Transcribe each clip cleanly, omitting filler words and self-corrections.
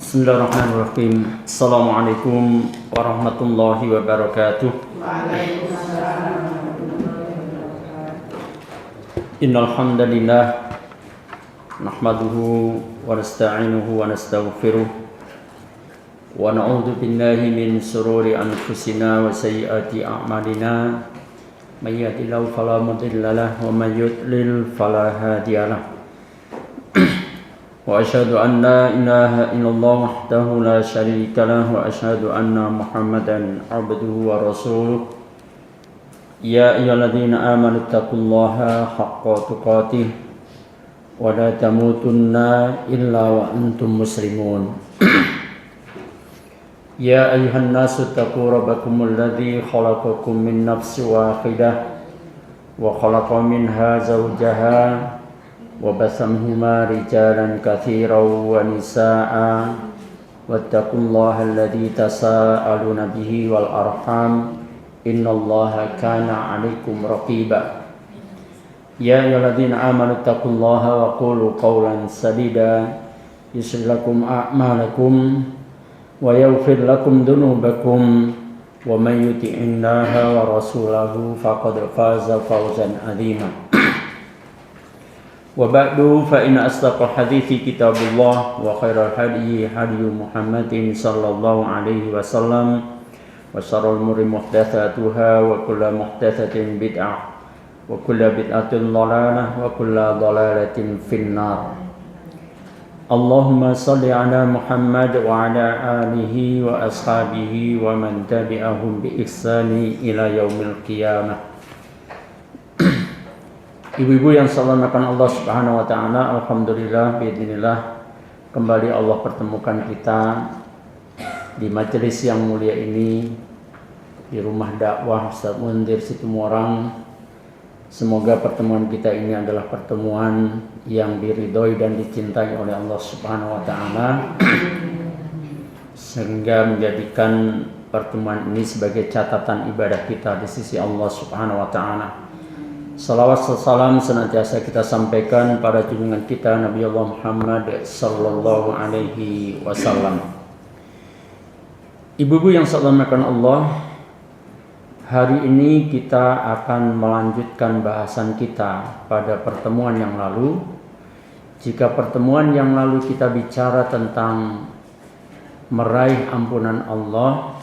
Bismillahirrahmanirrahim. Assalamualaikum warahmatullahi wabarakatuh. Innal hamdalillah nahmaduhu wa nasta'inuhu wa nastaghfiruh wa na'udzu billahi min shururi anfusina wa sayyiati a'malina. May yahdihillahu fala mudilla lahu wa may yudlil fala hadiya lahu. Wa asyhadu an la ilaha illallah wahdahu la syarika lahu wa asyhadu anna Muhammadan abduhu wa rasuluh. Ya ayyuhalladzina amanu taqullaha haqqa tuqatih wa la tamutunna illa wa antum muslimun. Ya ayyuhan nasu taqu rabbakumul ladzi khalaqakum min nafsin wahidah wa khalaqa minha zawjaha wa basamhuma rijalan katsiran wa nisaa'a wattaqullaha alladzi tasaaluna bihi wal arham innallaha kana 'alaikum raqiba. Ya ayyuhalladzina amanu taqullaha wa qulu qawlan sadida yuslih lakum a'malakum wa yaghfir lakum dhunubakum wa may yuti'illaha wa rasulahu faqad faza fawzan 'azima. Wa ba'du fa inna asdaqal hadithi kitabullah wa khairal hadyi hadyu Muhammadin sallallahu alaihi wasallam wa syarrul umuri muhdatsatuha wa kullu muhdatsatin bid'ah wa kullu bid'atin dhalalah wa kullu dhalalatin finnar. Allahumma shalli ala Muhammad wa ala alihi wa ashabihi wa man tabi'ahum bi ihsani ila yaumil qiyamah. Ibu-ibu yang salamkan Allah Subhanahu wa taala, alhamdulillah biidznillah kembali Allah pertemukan kita di majelis yang mulia ini di rumah dakwah Ustaz Munzir Situmorang. Semoga pertemuan kita ini adalah pertemuan yang diridhoi dan dicintai oleh Allah Subhanahu wa taala sehingga menjadikan pertemuan ini sebagai catatan ibadah kita di sisi Allah Subhanahu wa taala. Salawat salam senantiasa kita sampaikan pada junjungan kita Nabi Allah Muhammad sallallahu alaihi wasallam. Ibu-ibu yang salamkan Allah, hari ini kita akan melanjutkan bahasan kita pada pertemuan yang lalu. Jika pertemuan yang lalu kita bicara tentang meraih ampunan Allah,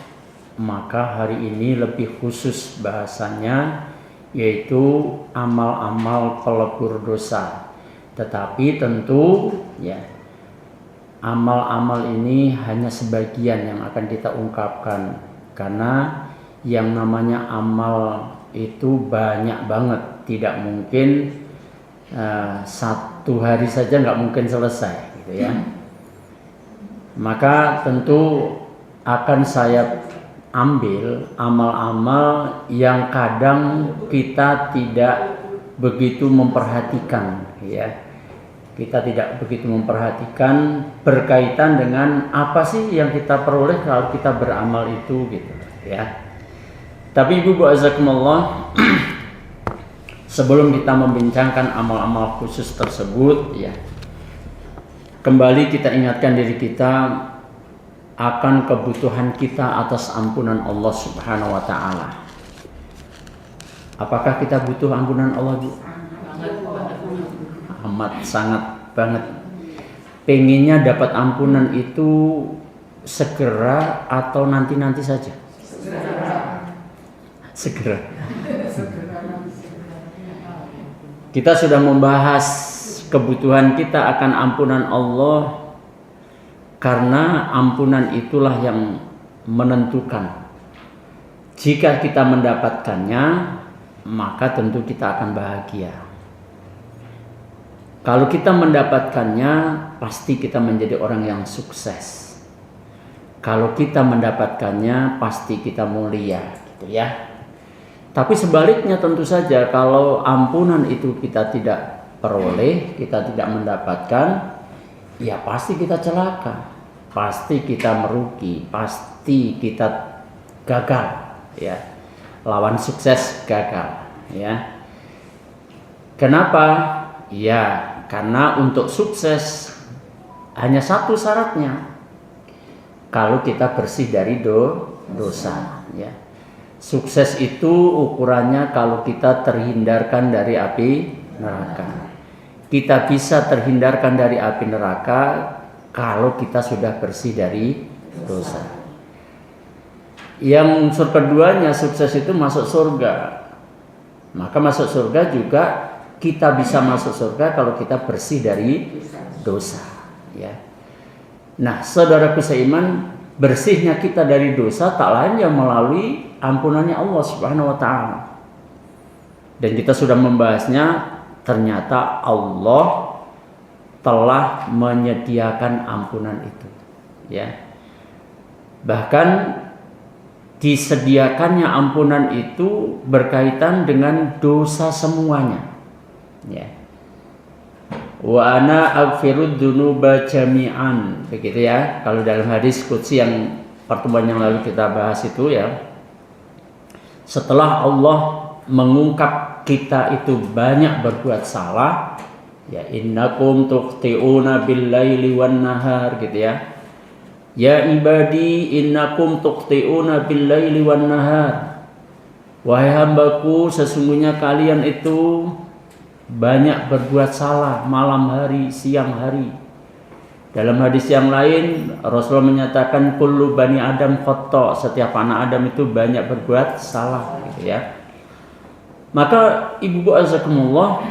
maka hari ini lebih khusus bahasannya, yaitu amal-amal pelebur dosa. Tetapi tentu ya, amal-amal ini hanya sebagian yang akan kita ungkapkan, karena yang namanya amal itu banyak banget, tidak mungkin satu hari saja nggak mungkin selesai gitu ya. Maka tentu akan saya ambil amal-amal yang kadang kita tidak begitu memperhatikan ya. Kita tidak begitu memperhatikan berkaitan dengan apa sih yang kita peroleh kalau kita beramal itu gitu ya. Tapi ibu-ibu azakumullah, sebelum kita membincangkan amal-amal khusus tersebut ya, kembali kita ingatkan diri kita akan kebutuhan kita atas ampunan Allah Subhanahu wa taala. Apakah kita butuh ampunan Allah, Bu? Amat sangat banget. Pengennya dapat ampunan itu segera atau nanti-nanti saja? Segera. Kita sudah membahas kebutuhan kita akan ampunan Allah, karena ampunan itulah yang menentukan. Jika kita mendapatkannya, maka tentu kita akan bahagia. Kalau kita mendapatkannya, pasti kita menjadi orang yang sukses. Kalau kita mendapatkannya, pasti kita mulia, gitu ya. Tapi sebaliknya tentu saja, kalau ampunan itu kita tidak peroleh, kita tidak mendapatkan, ya pasti kita celaka. Pasti kita merugi, pasti kita gagal ya. Lawan sukses gagal ya. Kenapa? Ya, karena untuk sukses hanya satu syaratnya, kalau kita bersih dari dosa, ya. Sukses itu ukurannya kalau kita terhindarkan dari api neraka. Kita bisa terhindarkan dari api neraka kalau kita sudah bersih dari dosa. Yang unsur keduanya, sukses itu masuk surga. Maka masuk surga juga kita bisa masuk surga kalau kita bersih dari dosa, ya. Nah, saudaraku seiman, bersihnya kita dari dosa tak lain yang melalui ampunannya Allah Subhanahu wa taala. Dan kita sudah membahasnya, ternyata Allah telah menyediakan ampunan itu, ya. Bahkan disediakannya ampunan itu berkaitan dengan dosa semuanya, ya. Wa ana aghfirud dzunuba jami'an, begitu ya. Kalau dalam hadis qudsi yang pertemuan yang lalu kita bahas itu, ya. Setelah Allah mengungkap kita itu banyak berbuat salah, ya, innakum tukhti'una bil-laili wan-nahar, gitu ya. Ya ibadi innakum tukhti'una bil-laili wan-nahar. Wahai hambaku, sesungguhnya kalian itu banyak berbuat salah malam hari, siang hari. Dalam hadis yang lain Rasulullah menyatakan kullu bani Adam khata', setiap anak Adam itu banyak berbuat salah, gitu ya. Maka ibu-ibu azakumullah,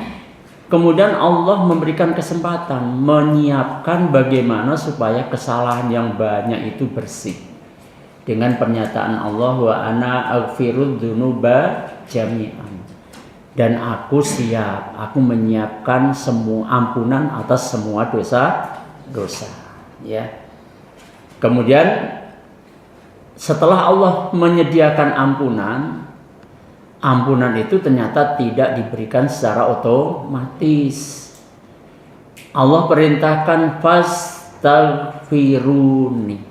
kemudian Allah memberikan kesempatan menyiapkan bagaimana supaya kesalahan yang banyak itu bersih dengan pernyataan Allah wa ana aghfirud dzunuba jami'an. Dan aku siap, aku menyiapkan semua ampunan atas semua dosa, ya. Kemudian setelah Allah menyediakan ampunan itu ternyata tidak diberikan secara otomatis. Allah perintahkan fastaghfiruni.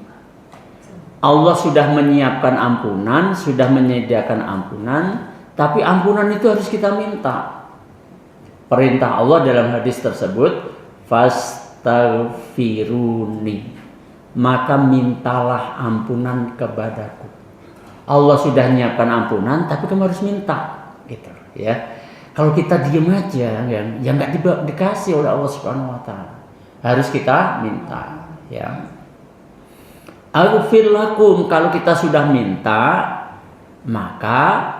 Allah sudah menyiapkan ampunan, sudah menyediakan ampunan, tapi ampunan itu harus kita minta. Perintah Allah dalam hadis tersebut, fastaghfiruni, maka mintalah ampunan kepadaku. Allah sudah menyiapkan ampunan, tapi kamu harus minta, gitu, ya. Kalau kita diem aja, ya nggak dikasih oleh Allah Subhanahu Wa Taala. Harus kita minta, ya. Aghfir lakum, kalau kita sudah minta, maka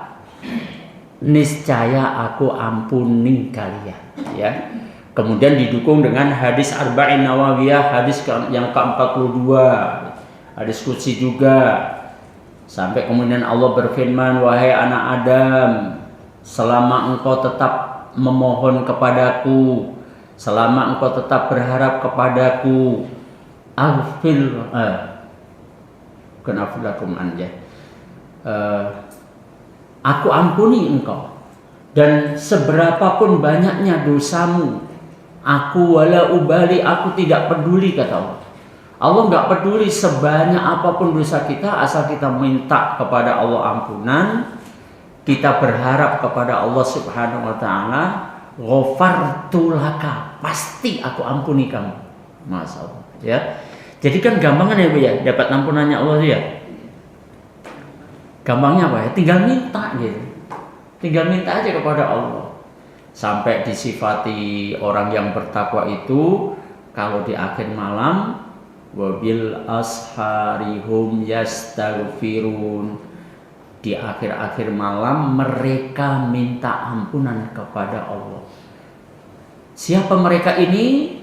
niscaya aku ampuni kalian, ya. Kemudian didukung dengan hadis Arba'in Nawawiyah, hadis yang ke-42, hadis qudsi juga. Sampai kemudian Allah berfirman, wahai anak Adam, selama engkau tetap memohon kepadaku, selama engkau tetap berharap kepadaku, aku ampuni engkau. Dan seberapapun banyaknya dosamu, aku wala ubali, aku tidak peduli, kata Allah. Allah nggak peduli sebanyak apapun dosa kita, asal kita minta kepada Allah ampunan, kita berharap kepada Allah Subhanahu Wa Taala, ghafartu laka, pasti aku ampuni kamu, Masya Allah, ya. Jadi kan gampangan ya Bu ya, dapat ampunannya Allah ya. Gampangnya apa ya? Tinggal minta, gitu. Tinggal minta aja kepada Allah. Sampai disifati orang yang bertakwa itu kalau di akhir malam, wabil asharihum yastaghfirun, di akhir-akhir malam mereka minta ampunan kepada Allah. Siapa mereka ini?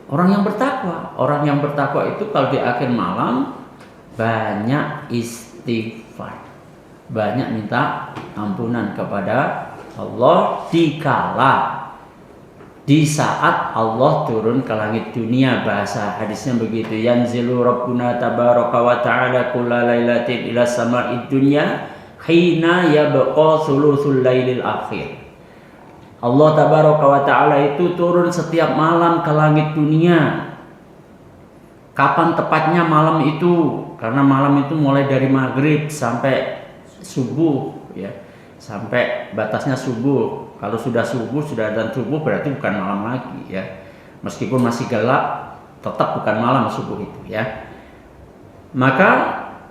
Orang yang bertakwa. Orang yang bertakwa itu kalau di akhir malam banyak istighfar, banyak minta ampunan kepada Allah di saat Allah turun ke langit dunia. Bahasa hadisnya begitu, yanzilu rabbuna tabaraka wa ta'ala kulla lailatin ila sama'id dunya hina yabqa thuluthul lailil akhir. Allah tabaraka wa ta'ala itu turun setiap malam ke langit dunia. Kapan tepatnya malam itu? Karena malam itu mulai dari maghrib sampai subuh, ya, sampai batasnya subuh. Kalau sudah subuh, sudah adzan subuh, berarti bukan malam lagi, ya. Meskipun masih gelap, tetap bukan malam subuh itu, ya. Maka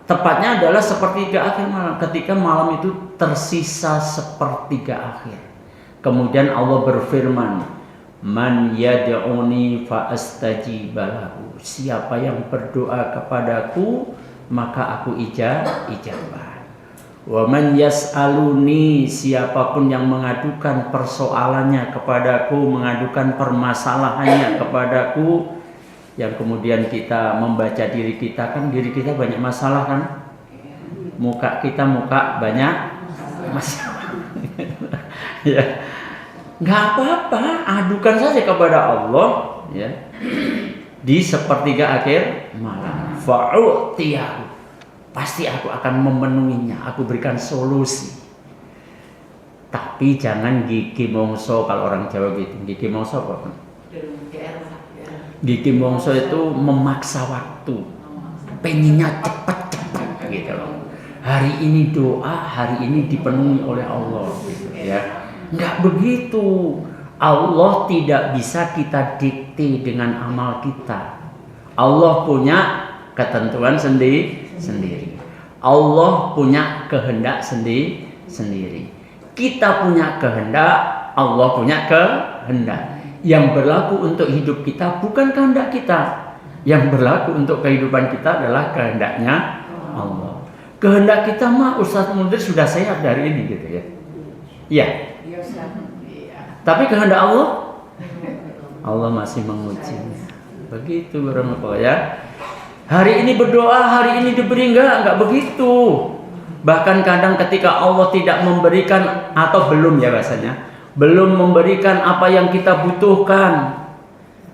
tepatnya adalah sepertiga akhir malam, ketika malam itu tersisa sepertiga akhir. Kemudian Allah berfirman, man yad'uni fa astajiba lahu. Siapa yang berdoa kepadaku, maka aku ijabah. Wa man yas'aluni, siapapun yang mengadukan persoalannya kepadaku, mengadukan permasalahannya kepadaku, yang kemudian kita membaca diri kita, kan diri kita banyak masalah kan? Muka kita banyak masalah. Ya. Nggak apa-apa, adukan saja kepada Allah ya. Di sepertiga akhir malam. Fa'utiyahu. Pasti aku akan memenuhinya, aku berikan solusi. Tapi jangan gigi mongso, kalau orang Jawa gitu. Gigi mongso apa? Gigi mongso itu memaksa waktu, pengennya cepat-cepat gitu loh. Hari ini doa, hari ini dipenuhi oleh Allah gitu ya. Nggak begitu. Allah tidak bisa kita dikte dengan amal kita. Allah punya ketentuan sendiri. Allah punya kehendak sendiri. Kita punya kehendak, Allah punya kehendak. Yang berlaku untuk hidup kita bukan kehendak kita. Yang berlaku untuk kehidupan kita adalah kehendaknya Allah. Kehendak kita mah Ustaz Mundir sudah sehat dari ini gitu ya. Iya. Tapi kehendak Allah masih mengujinya. Begitu warahmatullahi ya. Hari ini berdoa, hari ini diberi, enggak begitu. Bahkan kadang ketika Allah tidak memberikan, atau belum ya bahasanya, belum memberikan apa yang kita butuhkan,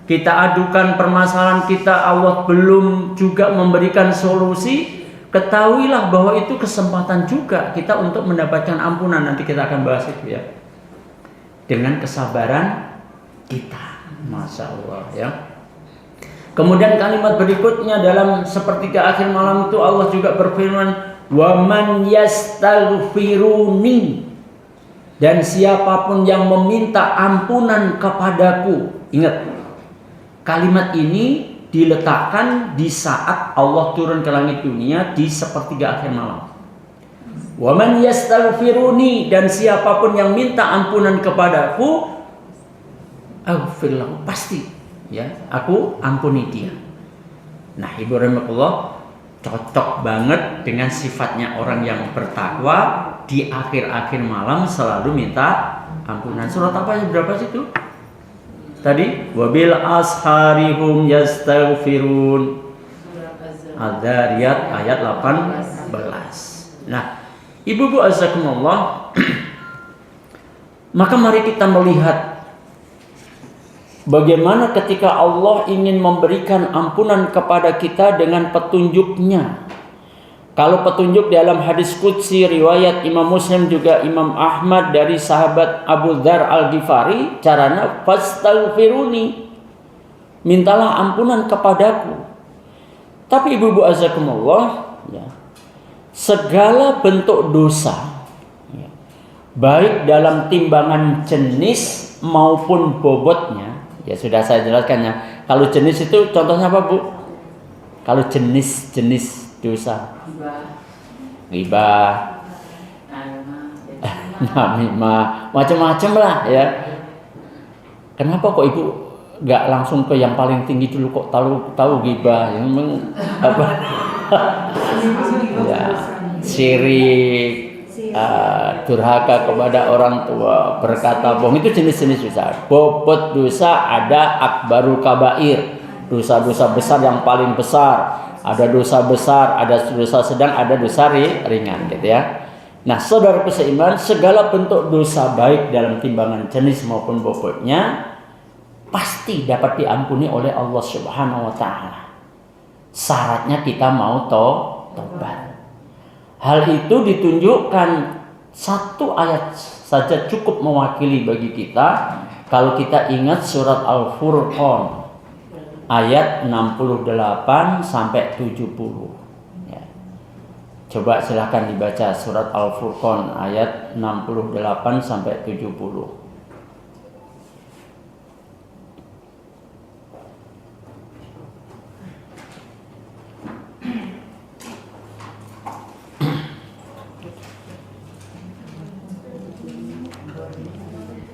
kita adukan permasalahan kita, Allah belum juga memberikan solusi, ketahuilah bahwa itu kesempatan juga kita untuk mendapatkan ampunan. Nanti kita akan bahas itu ya. Dengan kesabaran kita, Masya Allah ya. Kemudian kalimat berikutnya dalam sepertiga akhir malam itu Allah juga berfirman, wa man yastaghfiruni, dan siapapun yang meminta ampunan kepadaku. Ingat, kalimat ini diletakkan di saat Allah turun ke langit dunia di sepertiga akhir malam. Wa man yastaghfiruni, dan siapapun yang minta ampunan kepadaku, aghfir lahu, pasti ya, aku ampuni dia. Nah, Ibu rahmatullah, cocok banget dengan sifatnya orang yang bertakwa, di akhir-akhir malam selalu minta ampunan. Surat apa yang berapa sih itu? Tadi wabil asharihum yastaghfirun. Al-Dzariyat ayat 18. Nah, Ibu azakumullah, maka mari kita melihat bagaimana ketika Allah ingin memberikan ampunan kepada kita dengan petunjuknya. Kalau petunjuk dalam hadis qudsi riwayat Imam Muslim juga Imam Ahmad dari sahabat Abu Dzar Al-Ghifari, caranya fastaghfiruni, mintalah ampunan kepadaku. Tapi ibu-ibu azakumullah ya, segala bentuk dosa ya, baik dalam timbangan jenis maupun bobotnya, ya sudah saya jelaskan ya. Kalau jenis itu contohnya apa, Bu? Kalau jenis dosa, ghibah, namimah, macam-macam lah ya. Kenapa kok Ibu nggak langsung ke yang paling tinggi dulu, kok tahu ghibah? Yang apa? Ya, syirik, durhaka kepada orang tua, berkata bohong, itu jenis-jenis dosa. Bobot dosa ada akbarul kabair, dosa-dosa besar yang paling besar. Ada dosa besar, ada dosa sedang, ada dosa ringan gitu ya. Nah, saudaraku seiman, segala bentuk dosa baik dalam timbangan jenis maupun bobotnya pasti dapat diampuni oleh Allah Subhanahu wa taala. Syaratnya kita mau tobat. Hal itu ditunjukkan satu ayat saja cukup mewakili bagi kita. Kalau kita ingat surat Al-Furqan ayat 68 sampai 70 ya. Coba silakan dibaca surat Al-Furqan ayat 68 sampai 70.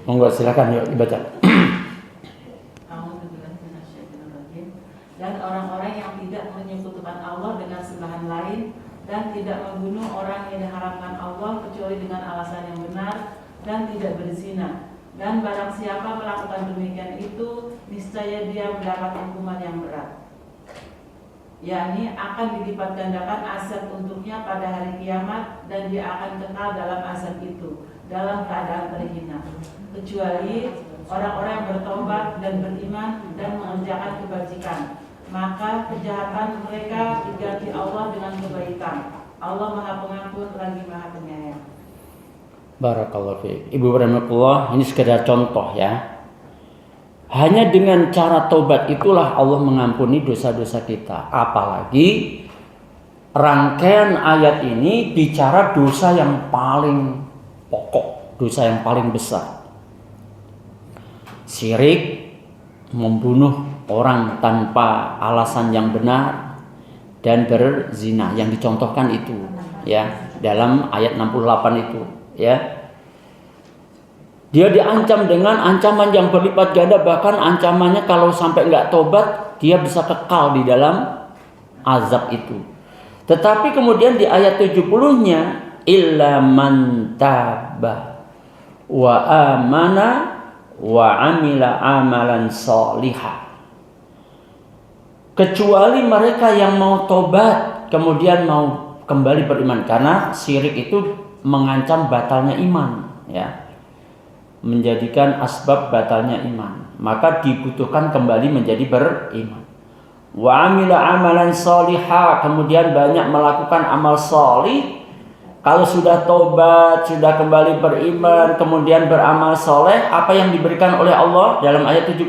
Monggo silakan yuk dibaca. Dan orang-orang yang tidak menyekutukan Allah dengan sembahan lain dan tidak membunuh orang yang diharamkan Allah kecuali dengan alasan yang benar dan tidak berzina. Dan barang siapa melakukan demikian itu, niscaya dia mendapat hukuman yang berat, yakni akan dilipat gandakan azab untuknya pada hari kiamat, dan dia akan kekal dalam azab itu dalam keadaan terhina, kecuali orang-orang yang bertobat dan beriman dan mengerjakan kebajikan, maka kejahatan mereka diganti Allah dengan kebaikan. Allah Maha Pengampun lagi Maha Penyayang. Barakallahu fiik. Ibu rahmatullah, ini sekedar contoh ya. Hanya dengan cara taubat itulah Allah mengampuni dosa-dosa kita. Apalagi rangkaian ayat ini bicara dosa yang paling pokok, dosa yang paling besar. Syirik, membunuh orang tanpa alasan yang benar, dan berzina yang dicontohkan itu ya dalam ayat 68 itu ya. Dia diancam dengan ancaman yang berlipat ganda, bahkan ancamannya kalau sampai nggak tobat dia bisa kekal di dalam azab itu. Tetapi kemudian di ayat 70-nya illa man taba wa amana wa amila amalan sholihah, kecuali mereka yang mau tobat kemudian mau kembali beriman, karena syirik itu mengancam batalnya iman ya, menjadikan asbab batalnya iman, maka dibutuhkan kembali menjadi beriman. Wa amila amalan sholihah, kemudian banyak melakukan amal sholih. Kalau sudah tobat, sudah kembali beriman, kemudian beramal soleh, apa yang diberikan oleh Allah dalam ayat 70?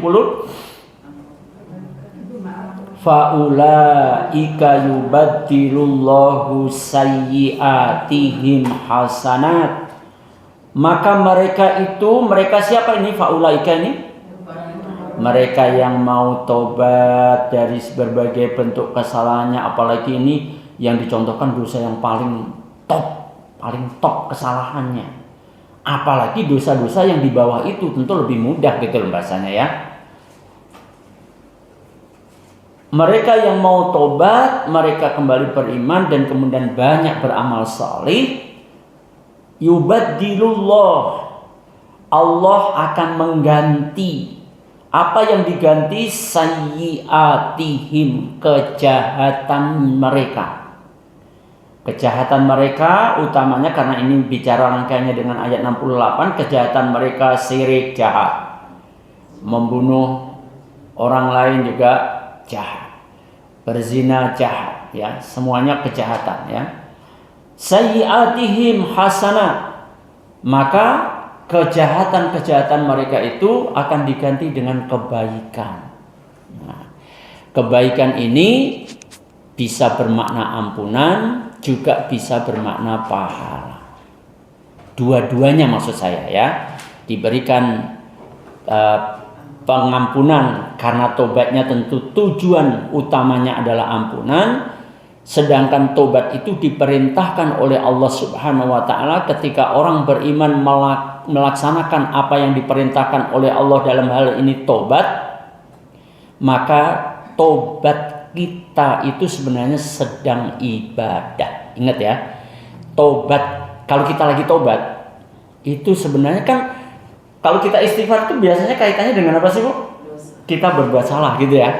Faulaika yubaddilullahu sayyiatihim hasanat. Maka mereka siapa ini faulaika ini? Mereka yang mau tobat dari berbagai bentuk kesalahannya, apalagi ini yang dicontohkan dosa yang paling top kesalahannya. Apalagi dosa-dosa yang di bawah itu tentu lebih mudah gitu loh bahasanya ya. Mereka yang mau tobat, mereka kembali beriman dan kemudian banyak beramal salih, yubaddilullah, Allah akan mengganti. Apa yang diganti? Sayyiatihim, kejahatan mereka. Kejahatan mereka utamanya, karena ini bicara rangkaiannya dengan ayat 68, kejahatan mereka syirik jahat, membunuh orang lain juga jahat, berzina jahat ya, semuanya kejahatan ya. Sayyiatihim hasanah, maka kejahatan-kejahatan mereka itu akan diganti dengan kebaikan. Nah, kebaikan ini bisa bermakna ampunan, juga bisa bermakna pahala. Dua-duanya maksud saya ya, diberikan pengampunan karena tobatnya tentu tujuan utamanya adalah ampunan, sedangkan tobat itu diperintahkan oleh Allah Subhanahu wa taala ketika orang beriman melaksanakan apa yang diperintahkan oleh Allah dalam hal ini tobat, maka tobat kita itu sebenarnya sedang ibadah. Ingat ya, tobat, kalau kita lagi tobat itu sebenarnya kan, kalau kita istighfar itu biasanya kaitannya dengan apa sih Bu? Kita berbuat salah gitu ya.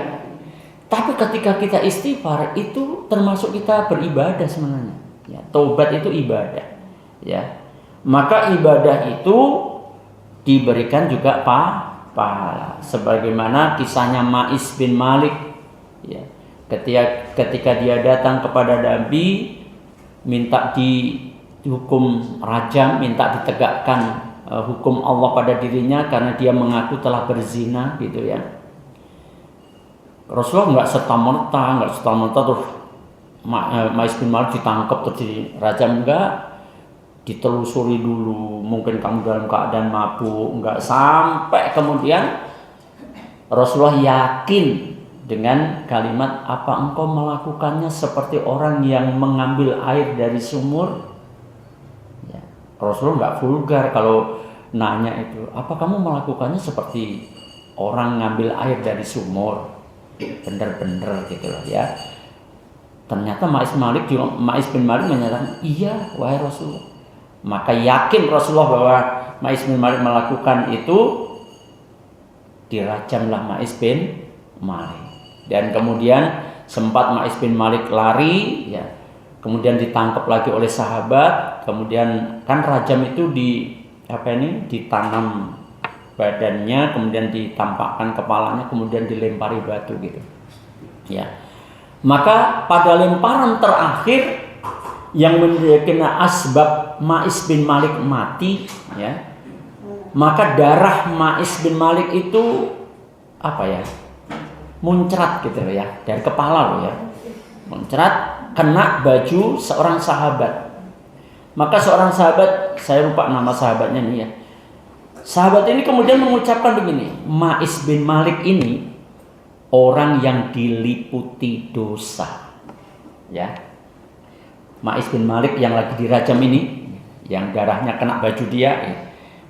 Tapi ketika kita istighfar itu termasuk kita beribadah sebenarnya. Ya, tobat itu ibadah. Ya, maka ibadah itu diberikan juga pahala. Sebagaimana kisahnya Ma'is bin Malik. Ya, ketika dia datang kepada Nabi minta dihukum rajam, minta ditegakkan hukum Allah pada dirinya karena dia mengaku telah berzina gitu ya. Rasulullah nggak serta-merta terus Ma'is bin Malik ditangkap terus dirajam, enggak, ditelusuri dulu, mungkin kamu dalam keadaan mabuk, enggak, sampai kemudian Rasulullah yakin dengan kalimat, apa engkau melakukannya seperti orang yang mengambil air dari sumur? Ya, Rasulullah nggak vulgar, kalau nanya itu, apa kamu melakukannya seperti orang ngambil air dari sumur, bener-bener gitu loh ya. Ternyata Ma'is bin Malik menyatakan, iya wahai Rasulullah. Maka yakin Rasulullah bahwa Ma'is bin Malik melakukan itu, dirajamlah Ma'is bin Malik. Dan kemudian sempat Ma'is bin Malik lari, ya, kemudian ditangkap lagi oleh sahabat. Kemudian kan rajam itu ditanam badannya, kemudian ditampakkan kepalanya, kemudian dilempari batu gitu. Ya, maka pada lemparan terakhir yang menjadi asbab Ma'is bin Malik mati, ya, maka darah Ma'is bin Malik itu muncrat gitu loh ya, dari kepala loh ya, muncrat kena baju seorang sahabat. Maka seorang sahabat, saya lupa nama sahabatnya nih ya, sahabat ini kemudian mengucapkan begini, Ma'is bin Malik ini orang yang diliputi dosa, ya. Ma'is bin Malik yang lagi dirajam ini, yang darahnya kena baju dia, ya.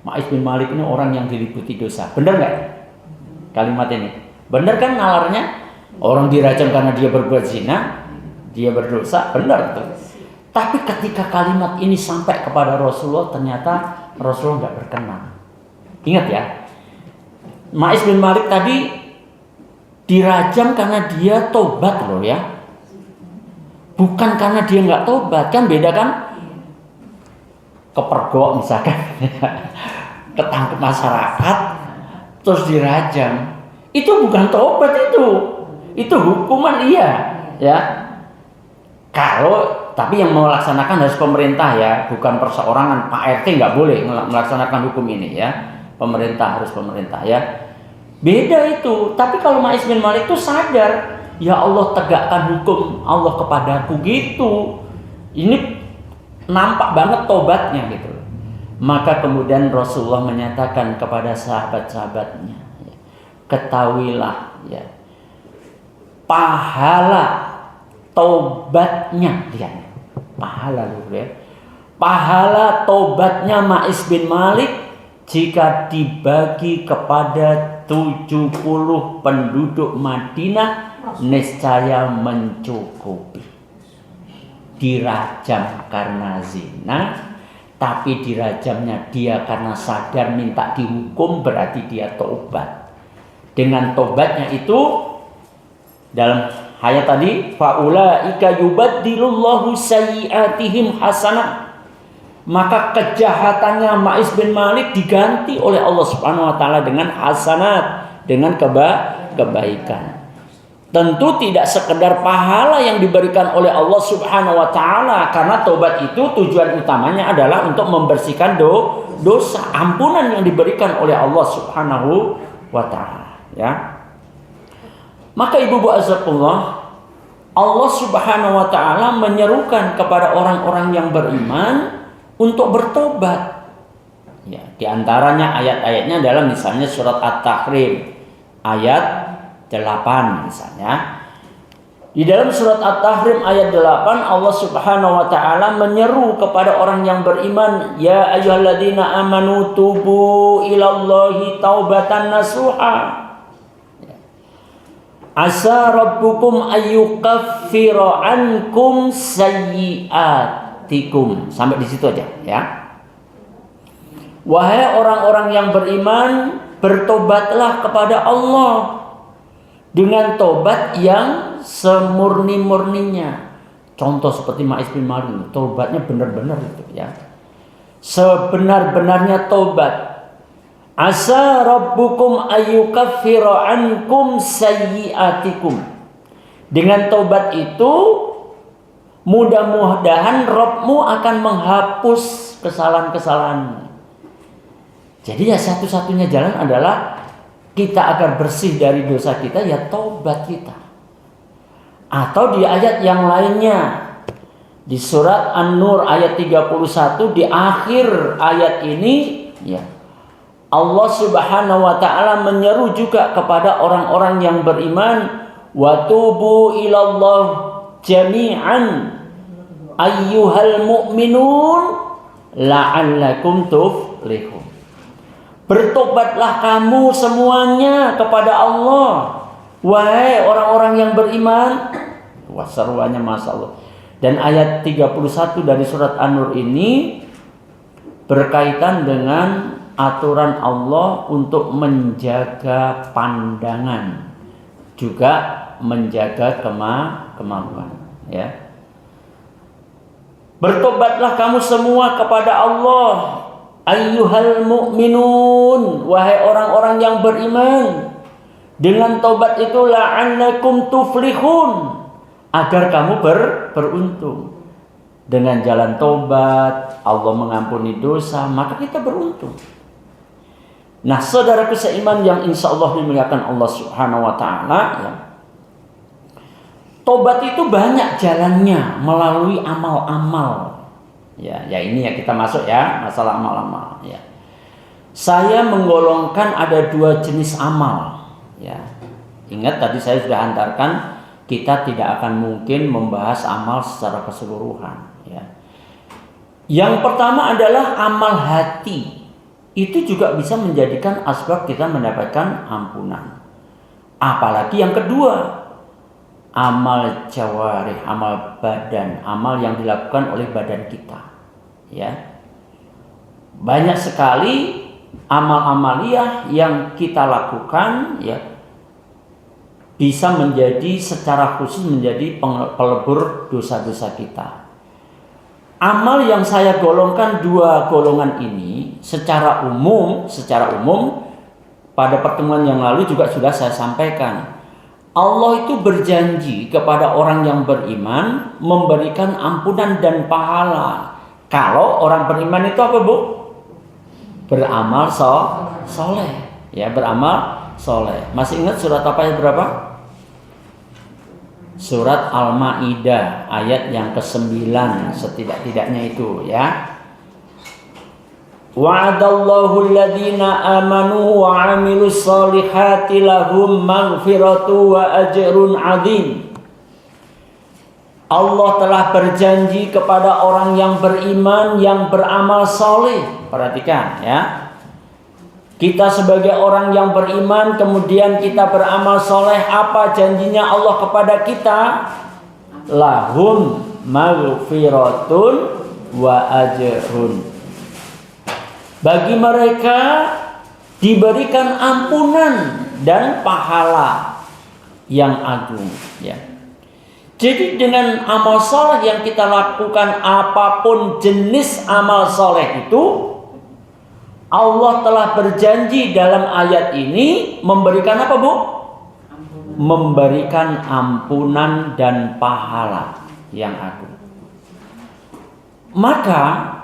Ma'is bin Malik ini orang yang diliputi dosa. Benar nggak kalimat ini? Benar kan nalarnya? Orang dirajam karena dia berbuat zina, dia berdosa, benar tuh. Tapi ketika kalimat ini sampai kepada Rasulullah, ternyata Rasulullah nggak berkenan. Ingat ya, Ma'is bin Malik tadi dirajam karena dia tobat loh ya, bukan karena dia nggak tobat. Kan beda kan? Kepergok misalkan, ketangkep masyarakat, terus dirajam. Itu bukan tobat itu hukuman iya ya. Tapi yang melaksanakan harus pemerintah ya, bukan perseorangan. Pak RT nggak boleh melaksanakan hukum ini ya, pemerintah ya. Beda itu. Tapi kalau Ma'is bin Malik itu sadar, ya Allah tegakkan hukum Allah kepadaku gitu. Ini nampak banget tobatnya gitu. Maka kemudian Rasulullah menyatakan kepada sahabat-sahabatnya, ketahuilah ya, pahala tobatnya, lihat pahala dulu ya, pahala tobatnya Ma'is bin Malik jika dibagi kepada 70 penduduk Madinah niscaya mencukupi. Dirajam karena zina, tapi dirajamnya dia karena sadar minta dihukum, berarti dia tobat. Dengan tobatnya itu, dalam ayat tadi, faulaika yubaddilullahu sayyi'atihim hasanah, maka kejahatannya Ma'is bin Malik diganti oleh Allah Subhanahu wa taala dengan hasanat, dengan kebaikan. Tentu tidak sekedar pahala yang diberikan oleh Allah Subhanahu wa taala, karena tobat itu tujuan utamanya adalah untuk membersihkan dosa, ampunan yang diberikan oleh Allah Subhanahu wa taala. Ya, maka ibu-ibu azakullah, Allah Subhanahu wa taala menyerukan kepada orang-orang yang beriman untuk bertobat. Ya, di antaranya ayat-ayatnya adalah misalnya surat At-Tahrim ayat 8 misalnya. Di dalam surat At-Tahrim ayat 8 Allah Subhanahu wa taala menyeru kepada orang yang beriman, ya ayyuhalladzina amanu tubu ilallahi taubatan nasuha. Asa rabbukum ayyukaffira ankum sayyi'atikum. Sampai di situ aja ya. Wahai orang-orang yang beriman, bertobatlah kepada Allah dengan tobat yang semurni-murninya. Contoh seperti Ma'is bin Malik, tobatnya benar-benar itu ya. Sebenar-benarnya tobat. Asa rabbukum ayyukaffira ankum sayyi'atikum. Dengan tobat itu mudah-mudahan Rabbmu akan menghapus kesalahan-kesalahanmu. Jadi ya satu-satunya jalan adalah kita agar bersih dari dosa kita, ya tobat kita. Atau di ayat yang lainnya, di surat An-Nur ayat 31, di akhir ayat ini ya, Allah Subhanahu wa taala menyeru juga kepada orang-orang yang beriman, wa tubu ilallah jami'an ayyuhal mu'minun la'allakum tuflihun. Bertobatlah kamu semuanya kepada Allah, wahai orang-orang yang beriman. Wah, seruannya Masya Allah. Dan ayat 31 dari surat An-Nur ini berkaitan dengan aturan Allah untuk menjaga pandangan, juga menjaga kemampuan, ya. Bertobatlah kamu semua kepada Allah, ayyuhal mu'minun, wahai orang-orang yang beriman. Dengan tobat itu la'annakum tuflihun, agar kamu beruntung. Dengan jalan tobat, Allah mengampuni dosa, maka kita beruntung. Nah, saudaraku seiman yang insya Allah dimuliakan Allah Subhanahu wa Ta'ala, ya. Tobat itu banyak jalannya melalui amal-amal. Ya ini ya kita masuk ya masalah amal-amal. Ya. Saya menggolongkan ada 2 jenis amal. Ya. Ingat tadi saya sudah hantarkan, kita tidak akan mungkin membahas amal secara keseluruhan. Ya. Yang pertama adalah amal hati. Itu juga bisa menjadikan asbab kita mendapatkan ampunan. Apalagi yang kedua, amal jawarih, amal badan, amal yang dilakukan oleh badan kita. Ya. Banyak sekali amal-amaliyah yang kita lakukan, ya, bisa menjadi secara khusus menjadi pelebur dosa-dosa kita. Amal yang saya golongkan 2 golongan ini secara umum pada pertemuan yang lalu juga sudah saya sampaikan. Allah itu berjanji kepada orang yang beriman memberikan ampunan dan pahala. Kalau orang beriman itu apa, Bu? Beramal soleh. Ya, beramal soleh. Masih ingat surat apa yang berapa? Surat Al-Maidah ayat yang ke-9 setidak-tidaknya itu, ya. Wa'adallahu alladhina amanu wa 'amilus solihati lahum maghfiratu wa ajrun 'adzim. Allah telah berjanji kepada orang yang beriman yang beramal soleh. Perhatikan, ya. Kita sebagai orang yang beriman kemudian kita beramal soleh, apa janjinya Allah kepada kita? Lahum maghfiratun wa ajrun. Bagi mereka diberikan ampunan dan pahala yang agung, ya. Jadi dengan amal soleh yang kita lakukan, apapun jenis amal soleh itu, Allah telah berjanji dalam ayat ini memberikan apa, Bu? Memberikan ampunan dan pahala yang agung. Maka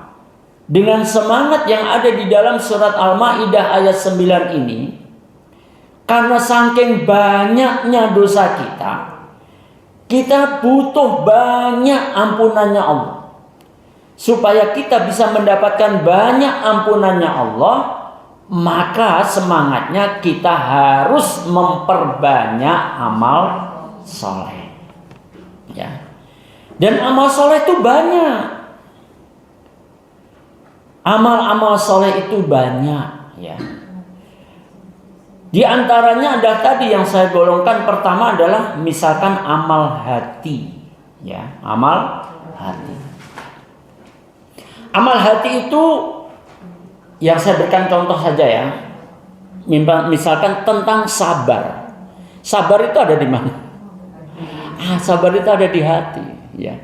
dengan semangat yang ada di dalam surat Al-Maidah ayat 9 ini, karena saking banyaknya dosa kita butuh banyak ampunannya Allah. Supaya kita bisa mendapatkan banyak ampunannya Allah, maka semangatnya kita harus memperbanyak amal soleh. Ya. Dan amal soleh itu banyak. Amal-amal soleh itu banyak, ya. Di antaranya ada tadi yang saya golongkan, pertama adalah misalkan amal hati, ya, amal hati. Amal hati itu yang saya berikan contoh saja, ya. Misalkan tentang sabar. Sabar itu ada di mana? Sabar itu ada di hati, ya.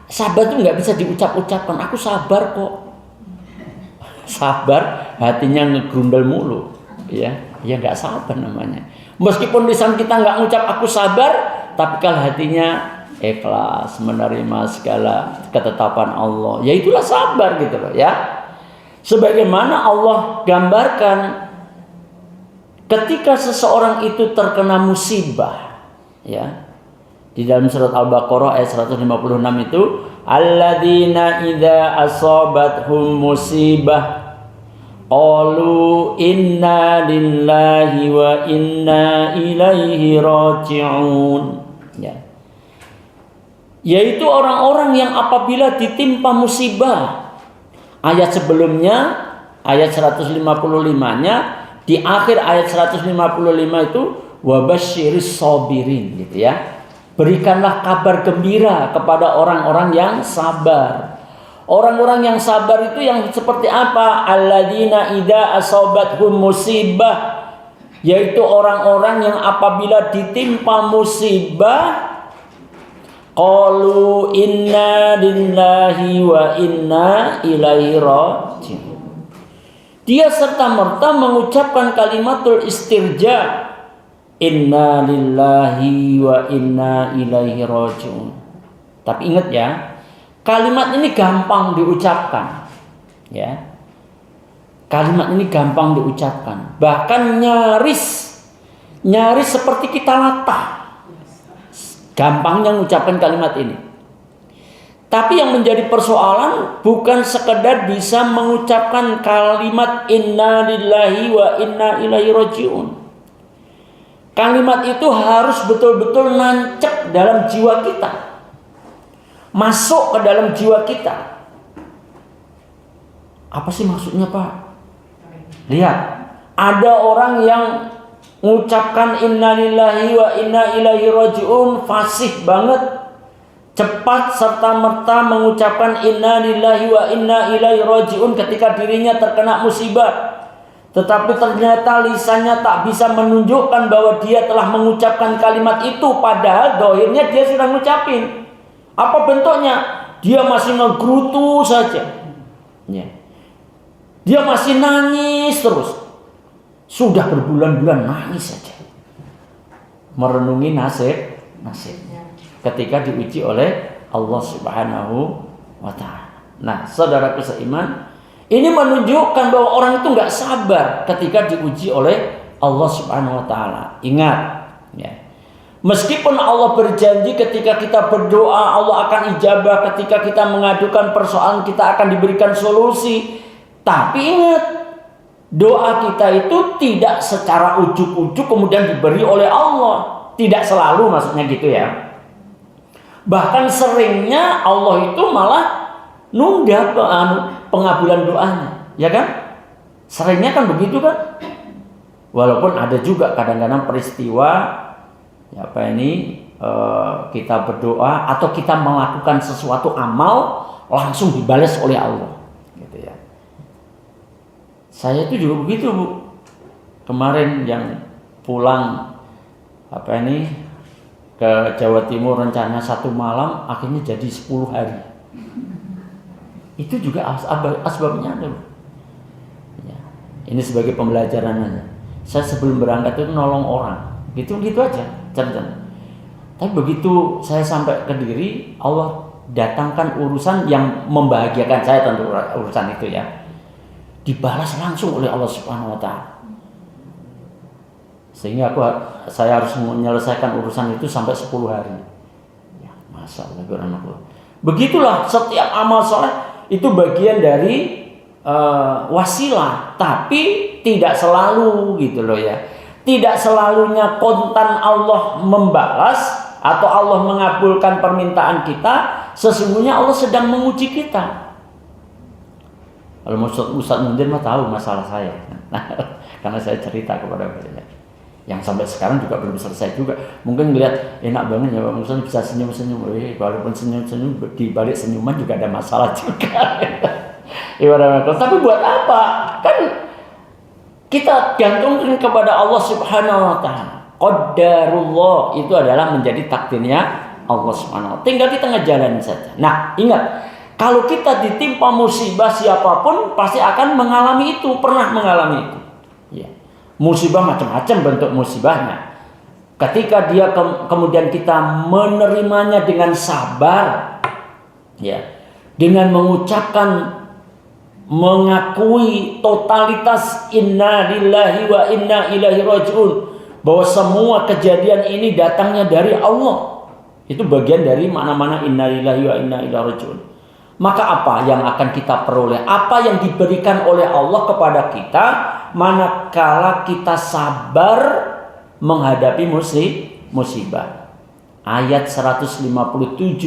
Sabar itu nggak bisa diucap-ucapkan. Aku sabar kok. Sabar hatinya ngegrundel mulu, ya nggak sabar namanya. Meskipun lisan kita nggak ngucap aku sabar, tapi kalau hatinya ikhlas menerima segala ketetapan Allah, ya itulah sabar gitu loh, ya. Sebagaimana Allah gambarkan ketika seseorang itu terkena musibah, ya, di dalam surat Al-Baqarah ayat 156 itu, alladzina idza asabathum musibah qalu inna lillahi wa inna ilaihi raji'un, ya. Yaitu orang-orang yang apabila ditimpa musibah. Ayat sebelumnya ayat 155-nya, di akhir ayat 155 itu wabasyiris sabirin gitu ya. Berikanlah kabar gembira kepada orang-orang yang sabar. Orang-orang yang sabar itu yang seperti apa? Alladzina idza asabathum musibah, yaitu orang-orang yang apabila ditimpa musibah qalu inna lillahi wa inna ilaihi raji'un. Dia serta-merta mengucapkan kalimatul istirja, inna lillahi wa inna ilaihi raji'un. Tapi ingat ya, kalimat ini gampang diucapkan. Ya. Kalimat ini gampang diucapkan. Bahkan nyaris seperti kita latah. Gampangnya mengucapkan kalimat ini. Tapi yang menjadi persoalan bukan sekedar bisa mengucapkan kalimat inna lillahi wa inna ilaihi raji'un. Kalimat itu harus betul-betul nancep dalam jiwa kita. Masuk ke dalam jiwa kita. Apa sih maksudnya, Pak? Lihat, ada orang yang mengucapkan inna lillahi wa inna ilaihi raji'un fasih banget, cepat serta merta mengucapkan inna lillahi wa inna ilaihi raji'un ketika dirinya terkena musibah. Tetapi ternyata lisannya tak bisa menunjukkan bahwa dia telah mengucapkan kalimat itu, padahal dohirnya dia sudah ngucapin. Apa bentuknya? Dia masih ngegrutu saja. Ya. Dia masih nangis terus. Sudah berbulan-bulan nangis saja. Merenungi nasibnya ketika diuji oleh Allah Subhanahu wa ta'ala. Nah, saudaraku seiman, ini menunjukkan bahwa orang itu nggak sabar ketika diuji oleh Allah Subhanahu wa ta'ala. Ingat, ya. Meskipun Allah berjanji ketika kita berdoa Allah akan ijabah, ketika kita mengadukan persoalan kita akan diberikan solusi. Tapi ingat, doa kita itu tidak secara ujuk-ujuk kemudian diberi oleh Allah. Tidak selalu maksudnya gitu ya. Bahkan seringnya Allah itu malah nunda pengabulan doanya, ya kan? Seringnya kan begitu kan? Walaupun ada juga kadang-kadang peristiwa kita berdoa atau kita melakukan sesuatu amal langsung dibalas oleh Allah, gitu ya. Saya itu juga begitu, Bu. Kemarin yang pulang ke Jawa Timur rencana 1 malam akhirnya jadi 10 hari. Itu juga asbabnya ada, Bu. Ya. Ini sebagai pembelajaran aja. Saya sebelum berangkat itu nolong orang, gitu aja. Tapi begitu saya sampai ke Kediri, Allah datangkan urusan yang membahagiakan saya, tentu urusan itu ya. Dibalas langsung oleh Allah Subhanahu wa ta'ala. Sehingga saya harus menyelesaikan urusan itu sampai 10 hari. Ya, Masya Allah. Begitulah setiap amal soleh itu bagian dari wasilah, tapi tidak selalu gitu loh ya. Tidak selalunya kontan Allah membalas atau Allah mengabulkan permintaan kita. Sesungguhnya Allah sedang menguji kita. Kalau Ustaz Mundir mah tahu masalah saya, karena saya cerita kepada beliau. Yang sampai sekarang juga belum selesai juga. Mungkin melihat enak banget ya Pak Ustaz bisa senyum-senyum. Walaupun senyum-senyum di balik senyuman juga ada masalah juga. Tapi buat apa? Kan kita gantungkan kepada Allah Subhanahu wa ta'ala. Qadarullah itu adalah menjadi takdirnya Allah Subhanahu wa ta'ala. Tinggal kita ngejalanin saja. Nah, ingat, kalau kita ditimpa musibah siapapun pasti akan mengalami itu, pernah mengalami itu. Ya. Musibah macam-macam bentuk musibahnya. Ketika dia kemudian kita menerimanya dengan sabar, ya, dengan mengucapkan, mengakui totalitas inna lillahi wa inna ilaihi raji'un, bahwa semua kejadian ini datangnya dari Allah. Itu bagian dari mana-mana inna lillahi wa inna ilaihi raji'un. Maka apa yang akan kita peroleh? Apa yang diberikan oleh Allah kepada kita manakala kita sabar menghadapi musibah. Ayat 157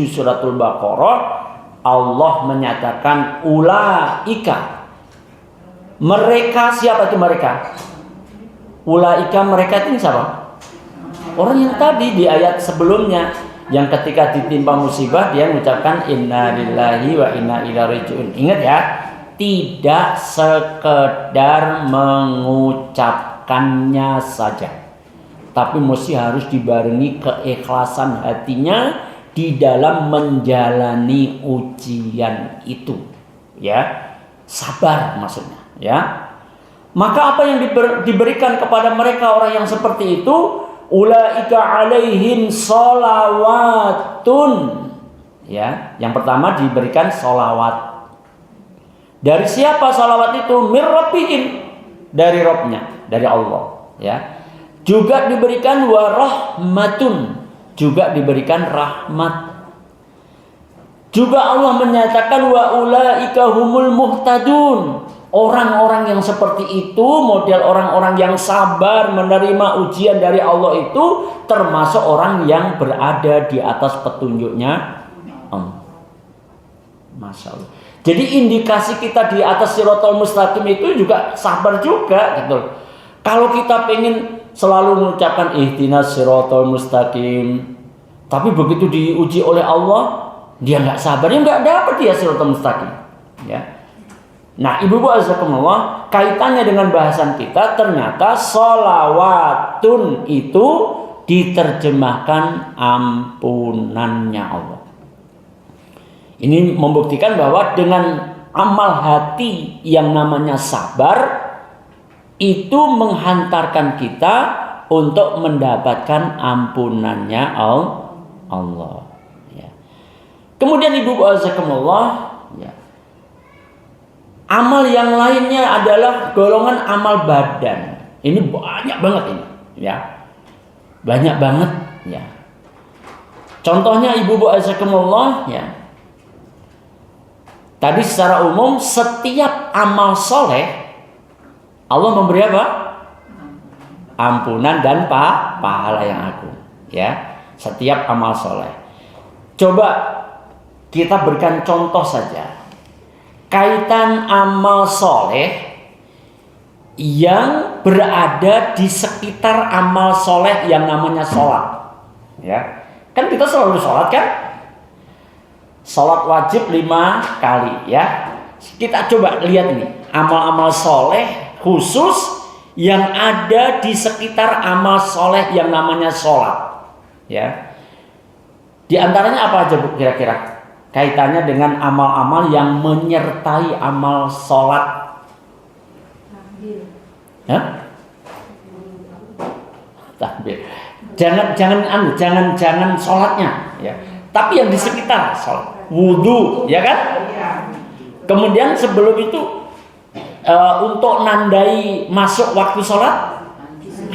suratul Baqarah, Allah menyatakan ulaika, Mereka, siapa itu mereka? Ulaika, mereka itu siapa? Orang yang tadi di ayat sebelumnya, yang ketika ditimpa musibah dia mengucapkan inna lillahi wa inna ilaihi raji'un. Ingat ya, tidak sekedar mengucapkannya saja, tapi mesti harus dibarengi keikhlasan hatinya di dalam menjalani ujian itu, ya. Sabar maksudnya, ya. Maka apa yang diberikan kepada mereka orang yang seperti itu? Ulaika alaihim sholawatun. Ya, yang pertama diberikan sholawat. Dari siapa sholawat itu? Mir rabbihim, dari Rabbnya, dari Allah. Ya, juga diberikan warahmatun, juga diberikan rahmat. Juga Allah menyatakan wa ulaika humul muhtadun. Orang-orang yang seperti itu, model orang-orang yang sabar menerima ujian dari Allah itu, termasuk orang yang berada di atas petunjuknya Allah. Masya Allah. Jadi indikasi kita di atas Shiratal Mustaqim itu juga sabar juga gitu. Kalau kita pengen selalu mengucapkan ihdinas Shiratal Mustaqim, tapi begitu diuji oleh Allah, dia nggak sabar, ya nggak dapat dia Shiratal Mustaqim. Ya. Nah, ibu-ibu azakumullah, kaitannya dengan bahasan kita, ternyata sholawatun itu diterjemahkan ampunannya Allah. Ini membuktikan bahwa dengan amal hati yang namanya sabar, itu menghantarkan kita untuk mendapatkan ampunannya Allah. Ya. Kemudian ibu-ibu azakumullah, ya. Amal yang lainnya adalah golongan amal badan. Ini banyak banget ini, ya. Banyak banget, ya. Contohnya ibu-ibu azakumullah, ya. Tadi secara umum setiap amal soleh Allah memberi apa? Ampunan dan pahala yang agung, ya. Setiap amal soleh. Coba kita berikan contoh saja. Kaitan amal soleh yang berada di sekitar amal soleh yang namanya sholat, ya. Kan kita selalu sholat kan? Sholat wajib 5 kali, ya. Kita coba lihat nih amal-amal soleh khusus yang ada di sekitar amal soleh yang namanya sholat, ya. Di antaranya apa aja Bu kira-kira? Kaitannya dengan amal-amal yang menyertai amal sholat. Takbir. Jangan sholatnya, ya. Tapi yang di sekitar sholat, wudu, ya kan? Kemudian sebelum itu untuk nandai masuk waktu sholat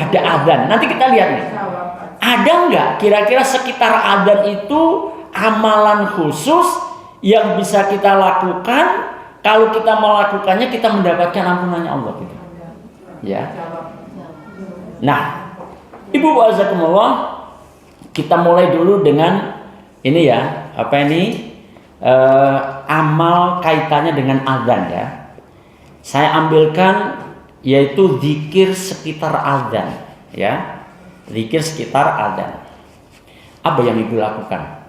ada adzan. Nanti kita lihat nih, ada nggak kira-kira sekitar adzan itu amalan khusus yang bisa kita lakukan, kalau kita melakukannya kita mendapatkan ampunannya Allah gitu. Ya. Nah, ibu azakumullah, kita mulai dulu dengan ini ya, apa ini? Amal kaitannya dengan azan ya. Saya ambilkan yaitu zikir sekitar azan ya. Zikir sekitar azan. Apa yang ibu lakukan?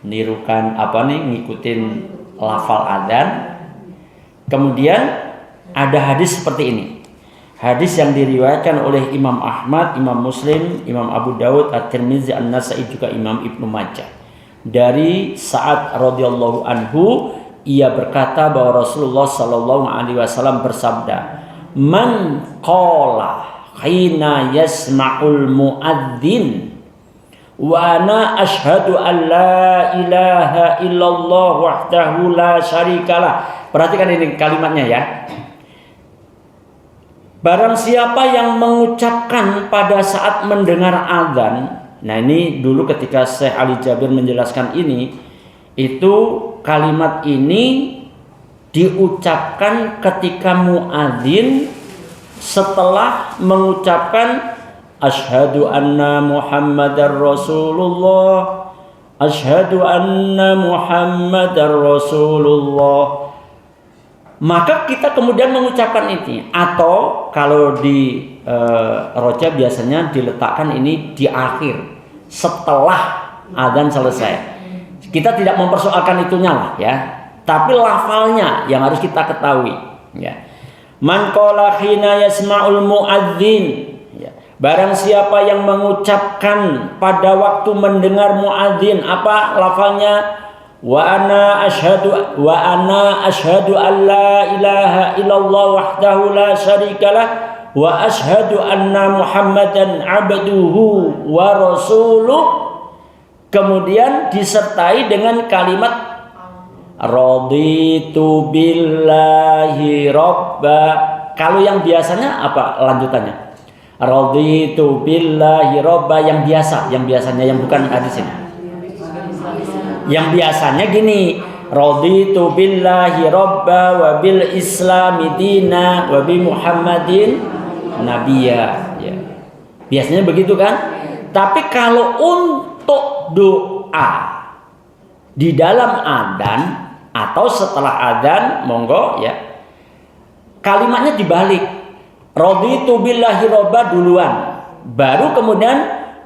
Nirukan apa nih, ngikutin lafal adzan. Kemudian ada hadis seperti ini. Hadis yang diriwayatkan oleh Imam Ahmad, Imam Muslim, Imam Abu Dawud, At-Tirmizi, An-Nasai, juga Imam Ibnu Majah. Dari Sa'ad radhiyallahu anhu, ia berkata bahwa Rasulullah sallallahu alaihi wasallam bersabda, "Man qala hina yasma'ul muadzin wa ana asyhadu an la ilaha illallah wahdahu la syarikalah." Perhatikan ini kalimatnya ya. Barang siapa yang mengucapkan pada saat mendengar azan. Nah, ini dulu ketika Syekh Ali Jabir menjelaskan ini, itu kalimat ini diucapkan ketika muadzin setelah mengucapkan asyhadu anna Muhammadar Rasulullah, asyhadu anna Muhammadar Rasulullah. maka kita kemudian mengucapkan itu. Atau kalau di roja biasanya diletakkan ini di akhir setelah adzan selesai. Kita tidak mempersoalkan itunya lah ya, tapi lafalnya yang harus kita ketahui ya. Man qala hina yasma'ul muadzin ya. Barang siapa yang mengucapkan pada waktu mendengar muadzin, apa lafalnya? Wa ana asyhadu an la ilaha illallah wahdahu la syarikalah wa asyhadu anna muhammadan abduhu wa rasuluh. Kemudian disertai dengan kalimat raditu billahi robba. Kalau yang biasanya apa lanjutannya? Raditu billahi robba yang biasa, yang biasanya, yang bukan hadis ini. Yang biasanya gini, raditu billahi robba wa bil islami dina wa bi muhammadin nabiyya ya. Biasanya begitu kan? Tapi kalau untuk doa di dalam adzan atau setelah adzan, monggo ya, kalimatnya dibalik. Raditu billahi robba duluan, baru kemudian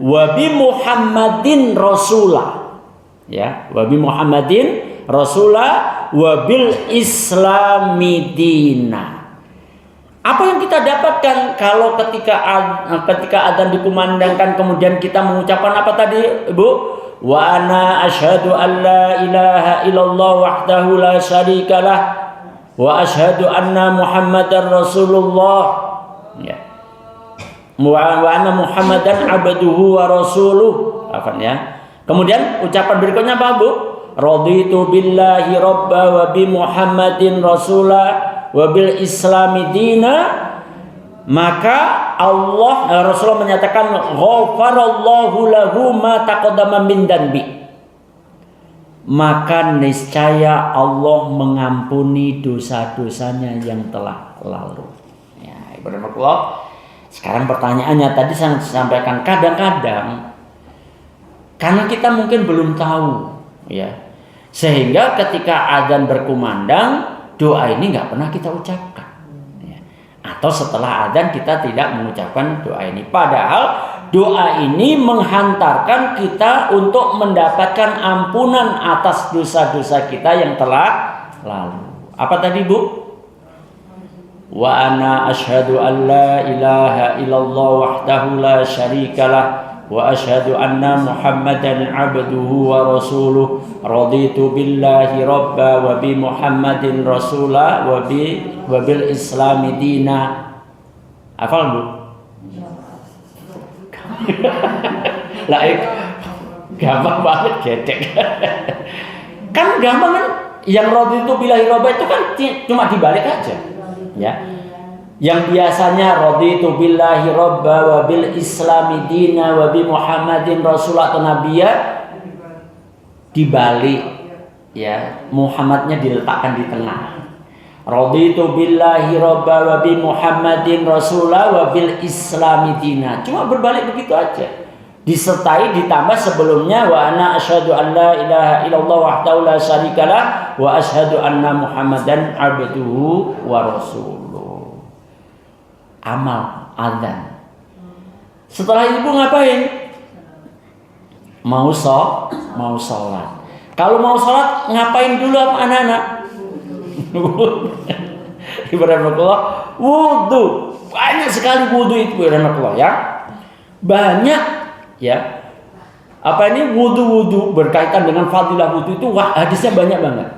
wa bi muhammadin rasulah. Ya, wa bi muhammadin rasulah wa bil islami dina. Apa yang kita dapatkan kalau ketika adzan dikumandangkan kemudian kita mengucapkan apa tadi, Ibu? Wa ana asyhadu an la ilaha illallah wahdahu la syarikalah wa asyhadu anna muhammadar rasulullah. Ya. Wa anna muhammadan abduhu wa rasuluh. Apa ya? Kemudian ucapan berikutnya apa, Bu? Raditu billahi robba wa bi muhammadin rasulah wa bil islami dina. Maka Rasulullah menyatakan ghafarallahu lahu ma taqaddama min danbi. Maka niscaya Allah mengampuni dosa-dosanya yang telah lalu. Ya, ibadah Allah. Sekarang pertanyaannya tadi saya sampaikan, kadang-kadang karena kita mungkin belum tahu ya, sehingga ketika adzan berkumandang doa ini nggak pernah kita ucapkan ya. Atau setelah adzan kita tidak mengucapkan doa ini, padahal doa ini menghantarkan kita untuk mendapatkan ampunan atas dosa-dosa kita yang telah lalu. Apa tadi, Bu? Wa ana asyhadu an la ilaha illallah wahdahu la syarikalah wa asyhadu anna muhammadan abduhu wa rasuluh raditu billahi robba wa bi muhammadin rasulah wa bil islami dina. Hafal, Bu? Lah gampang banget, gedek. Kan gampang kan? Yang raditu billahi robba itu kan cuma dibalik aja ya. Yang biasanya raditu billahi robba wa bil islami dina wa bi muhammadin rasulah atau nabiyya, dibalik ya, Muhammadnya diletakkan di tengah. Raditu billahi robba wa bi muhammadin rasulah wa bil islami dina, cuma berbalik begitu aja. Disertai ditambah sebelumnya wa ana asyhadu an la ilaha illallah wahdahu la syarikalah wa asyhadu anna muhammadan abduhu wa rasuluh. Amal adzan. Setelah Ibu ngapain? Mau sholat. Kalau mau sholat ngapain dulu anak-anak? Ibaratullah wudu. Banyak sekali wudu itu ibaratullah ya. Banyak ya. Apa ini wudu berkaitan dengan fadilah wudu itu hadisnya banyak banget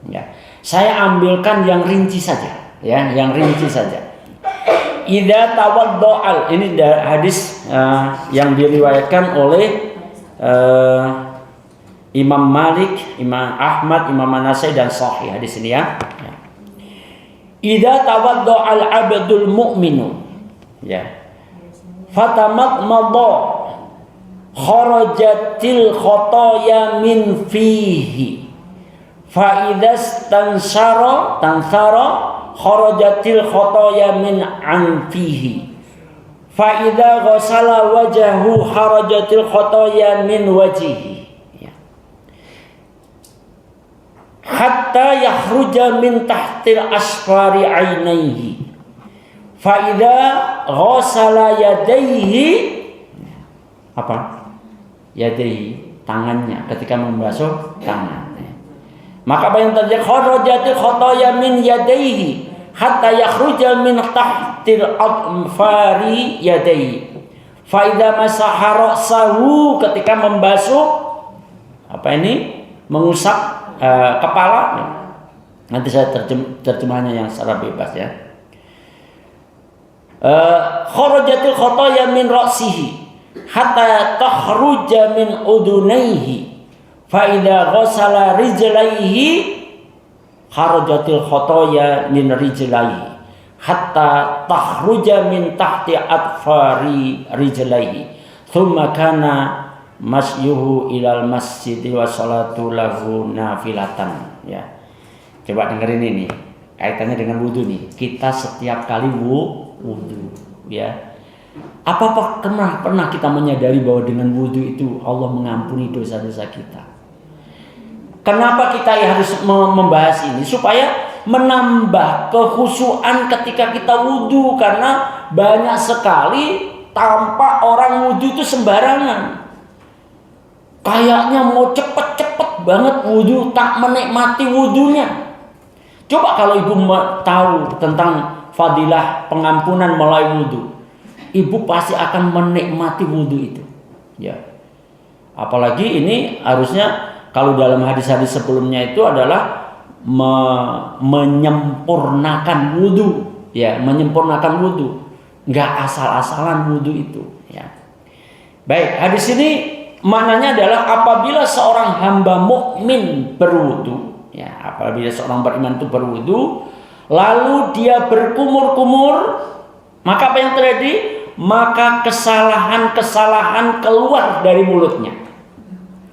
ya. Saya ambilkan yang rinci saja ya, yang rinci saja. Idza tawaddo'al, ini hadis yang diriwayatkan oleh Imam Malik, Imam Ahmad, Imam An-Nasai dan Sahih hadis ini ya. Idza tawaddo'al abdul mu'minu ya. Fatamadmadha kharajatil khotoya min fihi fa idza tansara kharajatil khotoya min anfihi fa idza ghasala wajhahu kharajatil khotoya min wajhihi ya. Hatta hatta yakhruja min tahtil asfari ainaihi fa idza ghassala yadayhi yadayhi, tangannya, ketika membasuh tangan. Maka apa yang terjadi? Kharajatil khotoya min yadayhi hatta yakhruja min tahtil adfari yadayhi fa idza masaha ra'sahu, ketika membasuh mengusap kepala. Nanti saya terjemahnya yang secara bebas ya. Kharajatil khotoya min ra'sihi hatta takhruja min udunaihi fa idza ghassala rijlaihi kharajatil khotoya min rijlaihi hatta takhruja min tahti adfari rijlaihi thumma kana masyuhu ilal masjid wa salatu lahu nafilatan. Ya, coba dengerin ini kaitannya dengan wudhu nih. Kita setiap kali wudhu, ya, apakah pernah kita menyadari bahwa dengan wudhu itu Allah mengampuni dosa-dosa kita? Kenapa kita harus membahas ini? Supaya menambah kekhusyuan ketika kita wudhu, karena banyak sekali tampak orang wudhu itu sembarangan. Kayaknya mau cepet-cepet banget wudhu, tak menikmati wudhunya. Coba kalau ibu tahu tentang fadilah pengampunan melalui wudhu, ibu pasti akan menikmati wudhu itu. Ya, apalagi ini harusnya kalau dalam hadis-hadis sebelumnya itu adalah menyempurnakan wudhu, ya, menyempurnakan wudhu, nggak asal-asalan wudhu itu. Ya, baik, hadis ini maknanya adalah apabila seorang hamba mukmin berwudu, ya, apabila seorang beriman itu berwudu, lalu dia berkumur-kumur, maka apa yang terjadi? Maka kesalahan-kesalahan keluar dari mulutnya.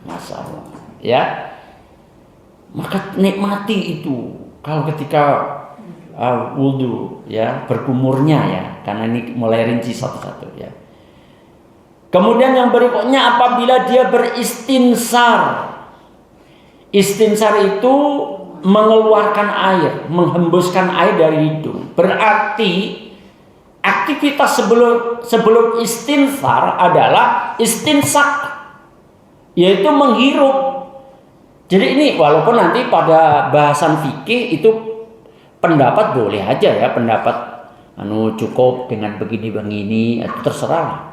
Masya Allah, ya. Maka nikmati itu kalau ketika wudu, ya, berkumurnya, ya, karena ini mulai rinci satu-satu, ya. Kemudian yang berikutnya apabila dia beristinsar. Istinsar itu mengeluarkan air, menghembuskan air dari hidung. Berarti aktivitas sebelum istinsar adalah istinsak, yaitu menghirup. Jadi ini walaupun nanti pada bahasan fikih itu pendapat boleh aja, ya, pendapat cukup dengan begini-begini, itu terserah.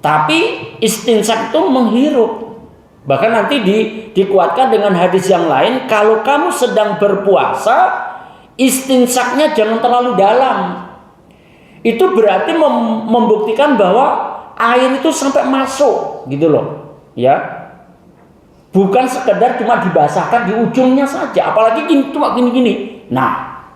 Tapi istinsak itu menghirup. Bahkan nanti dikuatkan dengan hadis yang lain, kalau kamu sedang berpuasa, istinsaknya jangan terlalu dalam. Itu berarti membuktikan bahwa air itu sampai masuk, gitu loh, ya. Bukan sekedar cuma dibasahkan di ujungnya saja, apalagi cuma gini-gini. Nah,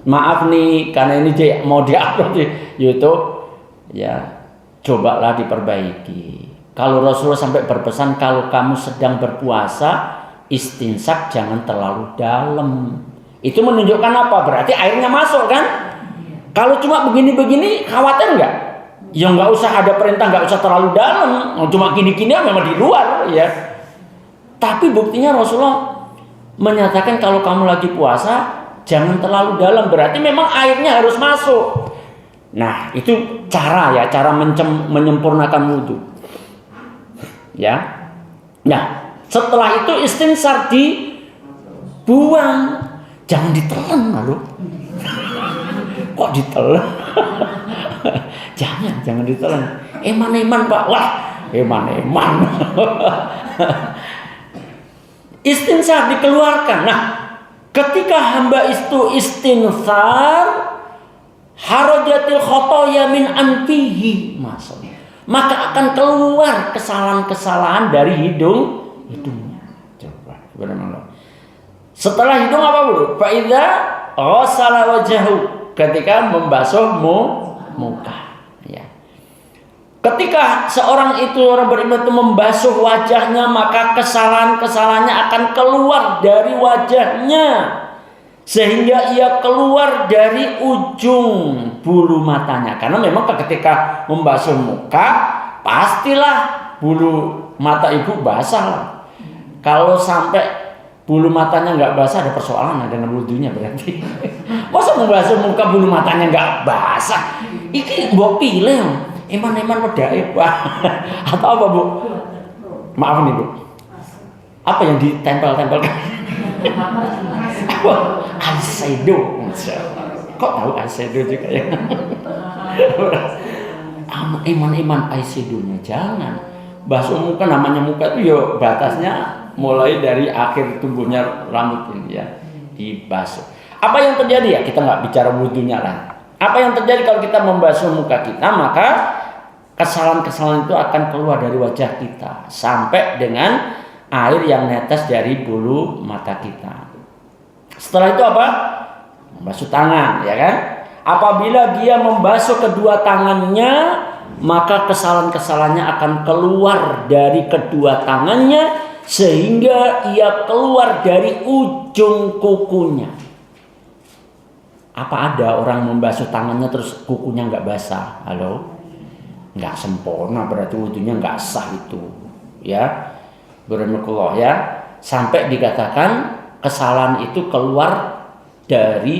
maaf nih, karena ini mau diupload di YouTube, ya. Cobalah diperbaiki. Kalau Rasulullah sampai berpesan, kalau kamu sedang berpuasa, istinsak jangan terlalu dalam. Itu menunjukkan apa? Berarti airnya masuk, kan? Kalau cuma begini-begini, khawatir nggak? Ya nggak usah ada perintah, nggak usah terlalu dalam. Cuma gini-gini memang di luar, ya. Tapi buktinya Rasulullah menyatakan kalau kamu lagi puasa, jangan terlalu dalam. Berarti memang airnya harus masuk. Nah, itu cara menyempurnakan wudhu, ya. Nah, setelah itu istinsar dibuang, jangan ditelan lalu. Kok ditelan? jangan ditelan. Eman Pak, wah, eman. Istinsar dikeluarkan. Nah, ketika hamba itu istinsar, harajatil khotoya min anfihi, maka akan keluar kesalahan-kesalahan dari hidungnya. Coba, subhanallah. Setelah hidung apa dulu? Fa idza ghassala wajhahu, ketika membasuh muka, ya. Ketika orang beriman itu membasuh wajahnya, maka kesalahan-kesalahannya akan keluar dari wajahnya, sehingga ia keluar dari ujung bulu matanya. Karena memang ketika membasuh muka, pastilah bulu mata ibu basah. Kalau sampai bulu matanya nggak basah, ada persoalan dengan wudhunya berarti. Masa membasuh muka bulu matanya nggak basah? Iki mbok pilih iman-iman wedake Pak. Atau apa Bu? Maaf nih Bu. Apa yang ditempel-tempelkan? Eyeshadow. Kok tahu eyeshadow juga ya? Iman-iman eyeshadownya jangan. Basuh muka, namanya muka itu ya batasnya mulai dari akhir tumbuhnya rambut ini ya, dibasuh. Apa yang terjadi ya? Kita nggak bicara wudhunya lah. Apa yang terjadi kalau kita membasuh muka kita, maka kesalahan-kesalahan itu akan keluar dari wajah kita sampai dengan air yang netes dari bulu mata kita. Setelah itu apa? Membasuh tangan, ya kan? Apabila dia membasuh kedua tangannya, maka kesalahan-kesalahannya akan keluar dari kedua tangannya sehingga ia keluar dari ujung kukunya. Apa ada orang membasuh tangannya terus kukunya nggak basah? Halo? Nggak sempurna, berarti wudhunya nggak sah itu, ya. Berahmatullah ya, sampai dikatakan kesalahan itu keluar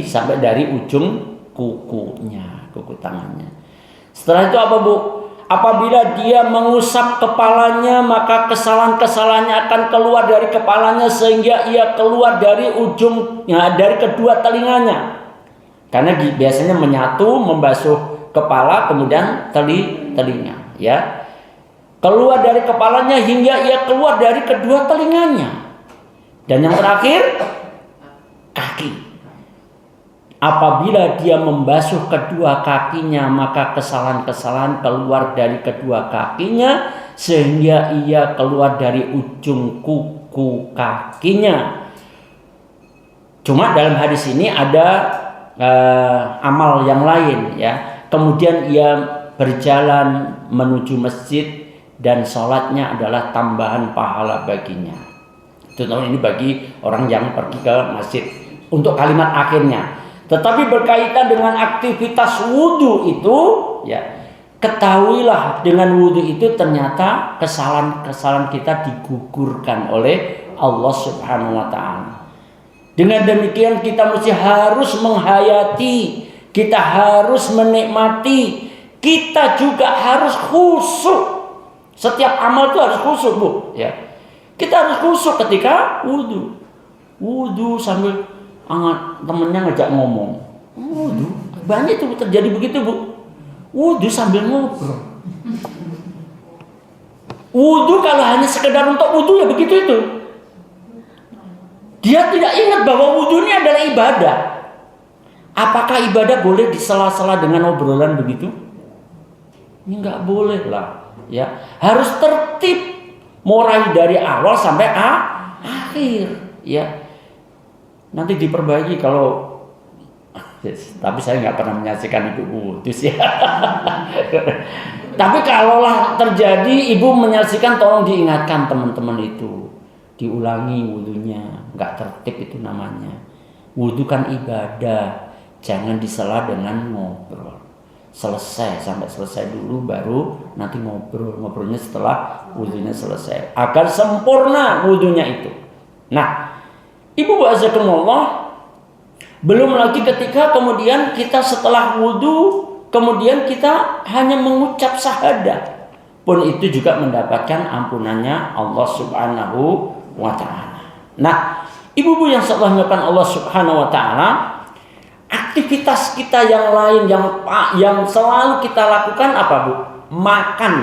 sampai dari ujung kukunya, kuku tangannya. Setelah itu apa Bu? Apabila dia mengusap kepalanya, maka kesalahan-kesalahannya akan keluar dari kepalanya sehingga ia keluar dari dari kedua telinganya. Karena biasanya menyatu, membasuh kepala kemudian telinga, ya. Keluar dari kepalanya hingga ia keluar dari kedua telinganya. Dan yang terakhir, kaki. Apabila dia membasuh kedua kakinya, maka kesalahan-kesalahan keluar dari kedua kakinya sehingga ia keluar dari ujung kuku kakinya. Cuma dalam hadis ini ada amal yang lain, ya. Kemudian ia berjalan menuju masjid dan sholatnya adalah tambahan pahala baginya. Itu tahun ini bagi orang yang pergi ke masjid. Untuk kalimat akhirnya, tetapi berkaitan dengan aktivitas wudhu itu, ya, ketahuilah dengan wudhu itu ternyata kesalahan-kesalahan kita digugurkan oleh Allah Subhanahu wa Ta'ala. Dengan demikian kita mesti harus menghayati, kita harus menikmati, kita juga harus khusyuk. Setiap amal itu harus khusyuk Bu, ya. Kita harus khusyuk ketika wudhu. Wudhu sambil temennya ngajak ngomong. Wudhu, banyak itu terjadi begitu Bu. Wudhu sambil ngobrol. Wudhu kalau hanya sekedar untuk wudhu ya begitu itu. Dia tidak ingat bahwa wudhu ini adalah ibadah. Apakah ibadah boleh disela-sela dengan obrolan begitu? Ini nggak boleh lah, ya. Harus tertib, mulai dari awal sampai akhir, ya. Nanti diperbaiki kalau, tapi saya nggak pernah menyaksikan ibu wudhu ya. Tapi kalaulah terjadi ibu menyaksikan, tolong diingatkan teman-teman itu, diulangi wudhunya, nggak tertib itu namanya. Wudhu kan ibadah, jangan disela dengan ngobrol. Sampai selesai dulu baru nanti ngobrolnya setelah wudhunya selesai agar sempurna wudhunya itu. Nah, Ibu Azakumullah, belum lagi ketika kemudian kita setelah wudhu kemudian kita hanya mengucap syahadat, pun itu juga mendapatkan ampunannya Allah Subhanahu wa Ta'ala. Nah, ibu-ibu yang setelahnya Allah Subhanahu wa Ta'ala, aktivitas kita yang lain yang selalu kita lakukan apa Bu? Makan.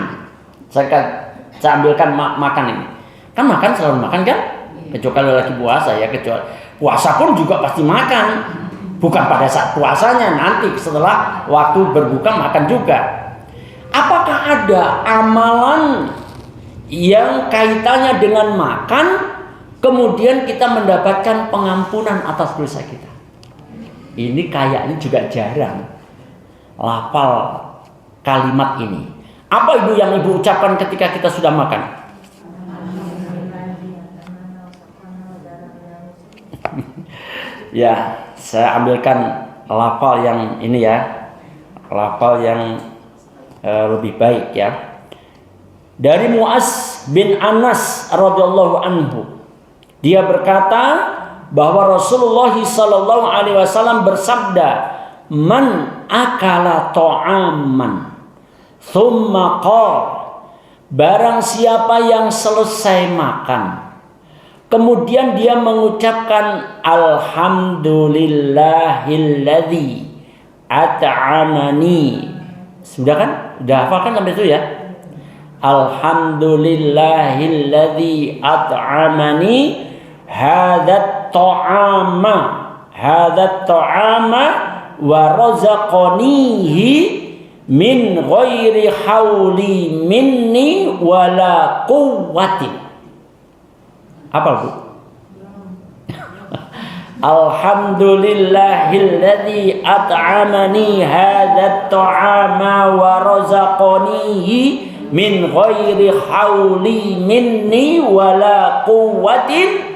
Saya ambilkan makan ini. Kan makan selalu makan kan? Kecuali kalau lagi puasa ya, kecuali puasa pun juga pasti makan. Bukan pada saat puasanya, nanti setelah waktu berbuka makan juga. Apakah ada amalan yang kaitannya dengan makan kemudian kita mendapatkan pengampunan atas dosa kita? Ini kayaknya juga jarang lafal kalimat ini. Apa Ibu yang Ibu ucapkan ketika kita sudah makan? Ya, saya ambilkan lafal yang ini ya, lafal yang lebih baik ya. Dari Mu'az bin Anas radhiyallahu anhu, Dia berkata bahwa Rasulullah sallallahu alaihi wasallam bersabda, "Man akala ta'aman thumma qala," barang siapa yang selesai makan kemudian dia mengucapkan alhamdulillahilladzi at'amani. Sudah kan? Udah hafal kan sampai itu ya? Alhamdulillahilladzi at'amani hadat ta'ama wa razaqanihi min ghairi hauli minni wala quwwatin. Apa Bu? Alhamdulillahilladzi at'amani hadat ta'ama wa razaqanihi min ghairi hauli minni wala quwwatin.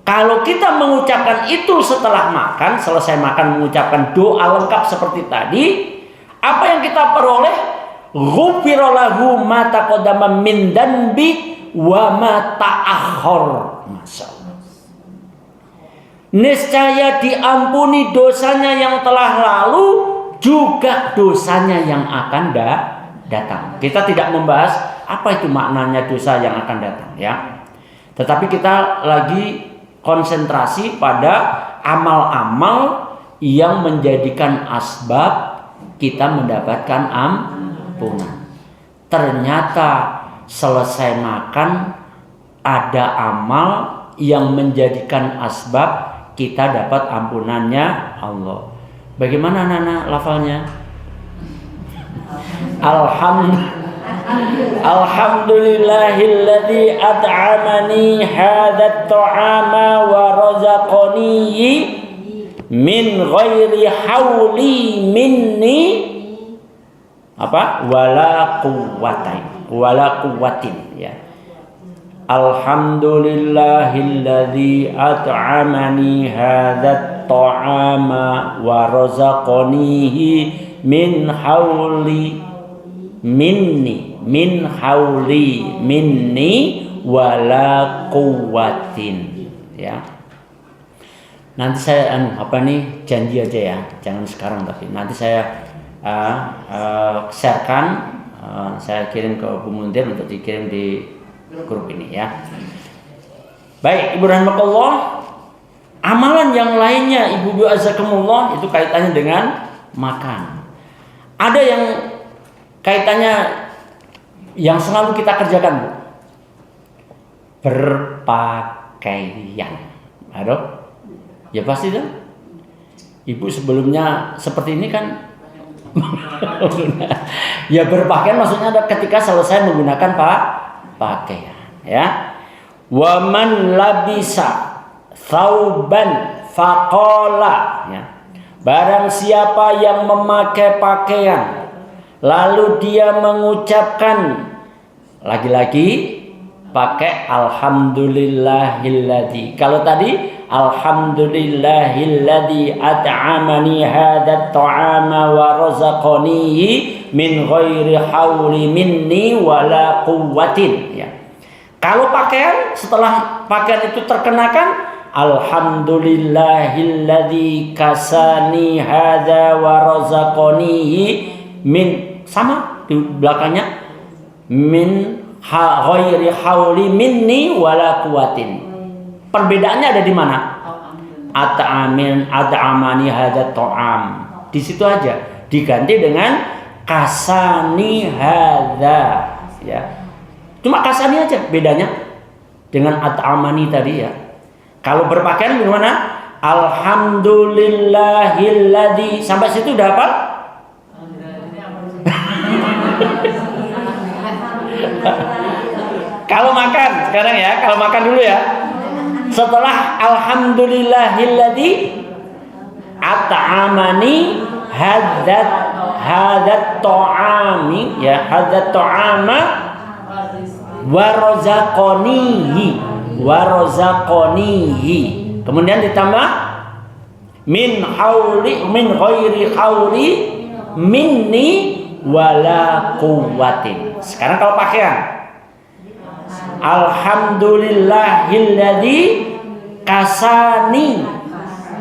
Kalau kita mengucapkan itu setelah makan, selesai makan mengucapkan doa lengkap seperti tadi, apa yang kita peroleh? Ghufira lahu ma taqaddama min danbi wa ma ta'akhkhar. Masyaallah. Niscaya diampuni dosanya yang telah lalu, juga dosanya yang akan datang. Kita tidak membahas apa itu maknanya dosa yang akan datang ya. Tetapi kita lagi konsentrasi pada amal-amal yang menjadikan asbab kita mendapatkan ampunan. Ternyata selesai makan ada amal yang menjadikan asbab kita dapat ampunannya Allah. Bagaimana Nana lafalnya? Alhamdulillahilladzi at'amani hadat ta'ama wa razaqanihi min ghairi hauli minni wala quwwatin ya. Alhamdulillahilladzi at'amani hadat ta'ama wa razaqanihi min hauli minni wala quwwatin ya. Nanti saya janji aja ya, jangan sekarang tapi nanti saya sharekan, saya kirim ke Bu Muntir untuk dikirim di grup ini ya. Baik, Ibu rahimakallah, amalan yang lainnya Ibu azakumullah itu kaitannya dengan makan. Ada yang kaitannya yang selalu kita kerjakan, Bu. Berpakaian. Aduh. Ya pasti dong. Ibu sebelumnya seperti ini kan. Ya berpakaian maksudnya ada ketika selesai menggunakan pakaian, ya. Wa man labisa thauban faqala, ya. Barang siapa yang memakai pakaian lalu dia mengucapkan, lagi-lagi pakai alhamdulillahilladzi. Kalau tadi alhamdulillahilladzi at'amani hadat ta'ama wa razaqanihi min ghairi hauli minni wala quwwatin ya. Kalau pakaian, setelah pakaian itu terkenakan alhamdulillahilladzi kasani hadza wa razaqanihi min, sama di belakangnya min ghairi hauli minni wala quwwatin. Perbedaannya ada di mana? At'amani hadza ta'am. Di situ aja. Diganti dengan kasani hadza ya. Cuma kasani aja bedanya dengan at'amani tadi ya. Kalau berpakaian gimana? Alhamdulillahilladzi. Sampai situ udah apa? Kalau makan sekarang ya, kalau makan dulu ya. Setelah alhamdulillahilladzi at'amani hadat ta'ami ya, hadat ta'ama wa razaqanihi. Kemudian ditambah min ghairi hauli minni wala quwwatin. Sekarang kalau pakaian Alhamdulillahilladzi kasani.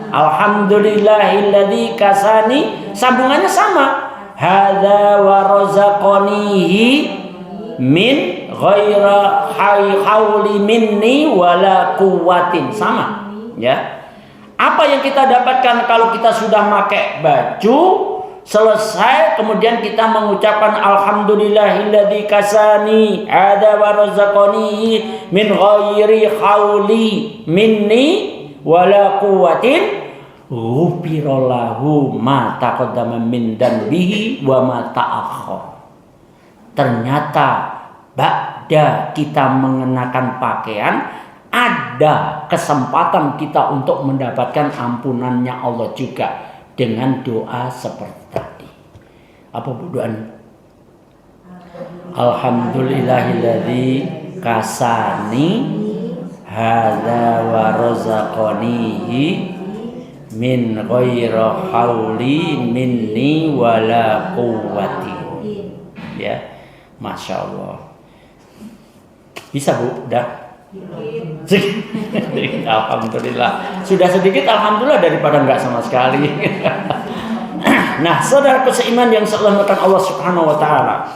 Alhamdulillahilladzi kasani. Sambungannya sama. Hadza wa razaqanihi min ghaira hauli minni wala quwwatin. Sama, ya. Apa yang kita dapatkan kalau kita sudah pakai baju selesai, kemudian kita mengucapkan alhamdulillahilladzi kasani hadza wa razaqanihi min ghairi hauli minni wala quwwatin, ghufira lahu ma taqaddama min dzambihi wa ma ta'akhkhar. Ternyata ba'da kita mengenakan pakaian, ada kesempatan kita untuk mendapatkan ampunannya Allah juga dengan doa seperti tadi. Apa doanya? Alhamdulillahilladzi kasani hadza wa razaqanihi min ghairi hauli minni wala quwwati. Ya, Masya Allah. Bisa Bu? Udah? Alhamdulillah. Sudah sedikit alhamdulillah daripada enggak sama sekali. Nah, saudara seiman yang selamatkan Allah Subhanahu wa taala.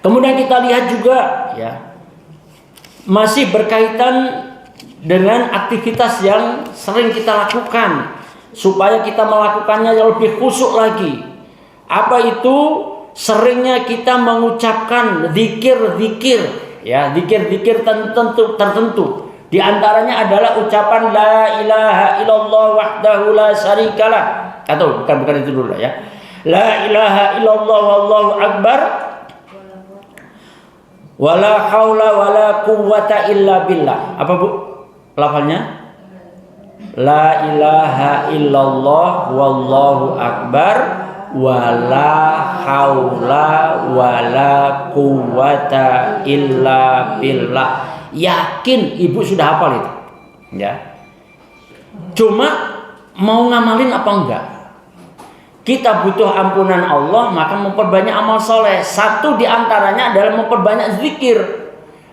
Kemudian kita lihat juga, ya, masih berkaitan dengan aktivitas yang sering kita lakukan supaya kita melakukannya lebih khusyuk lagi. Apa itu? Seringnya kita mengucapkan zikir-zikir, ya, zikir-zikir tertentu. Di antaranya adalah ucapan la ilaha illallah wahdahu la syarikalah. Atau bukan itu dulu ya. La ilaha illallah wallahu akbar. Wala haula wala quwwata illa billah. Apa Bu? Lafalnya? La ilaha illallah wallahu akbar wala haula wala quwwata illa billah. Yakin Ibu sudah hafal itu? Ya. Cuma mau ngamalin apa enggak? Kita butuh ampunan Allah, maka memperbanyak amal soleh. Satu di antaranya adalah memperbanyak zikir.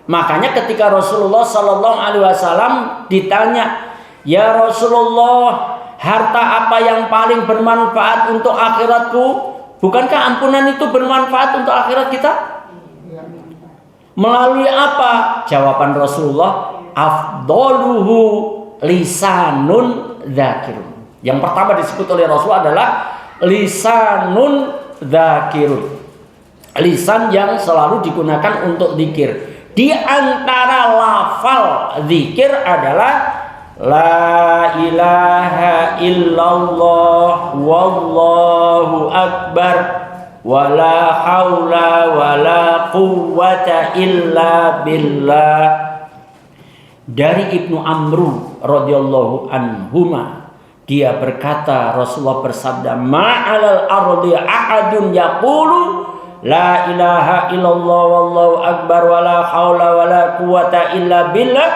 Makanya ketika Rasulullah Sallallahu Alaihi Wasallam ditanya, ya Rasulullah, harta apa yang paling bermanfaat untuk akhiratku? Bukankah ampunan itu bermanfaat untuk akhirat kita? Melalui apa? Jawaban Rasulullah, afdoluhu lisanun dzakirun. Yang pertama disebut oleh Rasul adalah lisanun dzakirun. Lisan yang selalu digunakan untuk zikir. Di antara lafal zikir adalah la ilaha illallah wallahu akbar wala haula wala quwwata illa billah. Dari Ibnu Amru radhiyallahu anhuma, dia berkata, Rasulullah bersabda, ma'alal ardi ahadun yaqulu la ilaha illallah wallahu akbar wala haula wala quwwata illa billah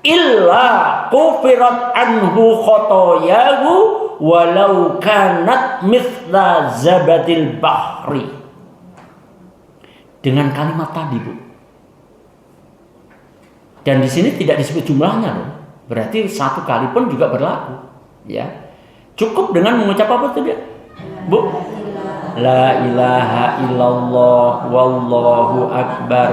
illa kufirat anhu khotoyahu walau kanat mithla zabadil bahri. Dengan kalimat tadi, Bu. Dan di sini tidak disebut jumlahnya, loh. Berarti satu kali pun juga berlaku, ya. Cukup dengan mengucap apa tadi, Bu? La ilaha illallah wallahu akbar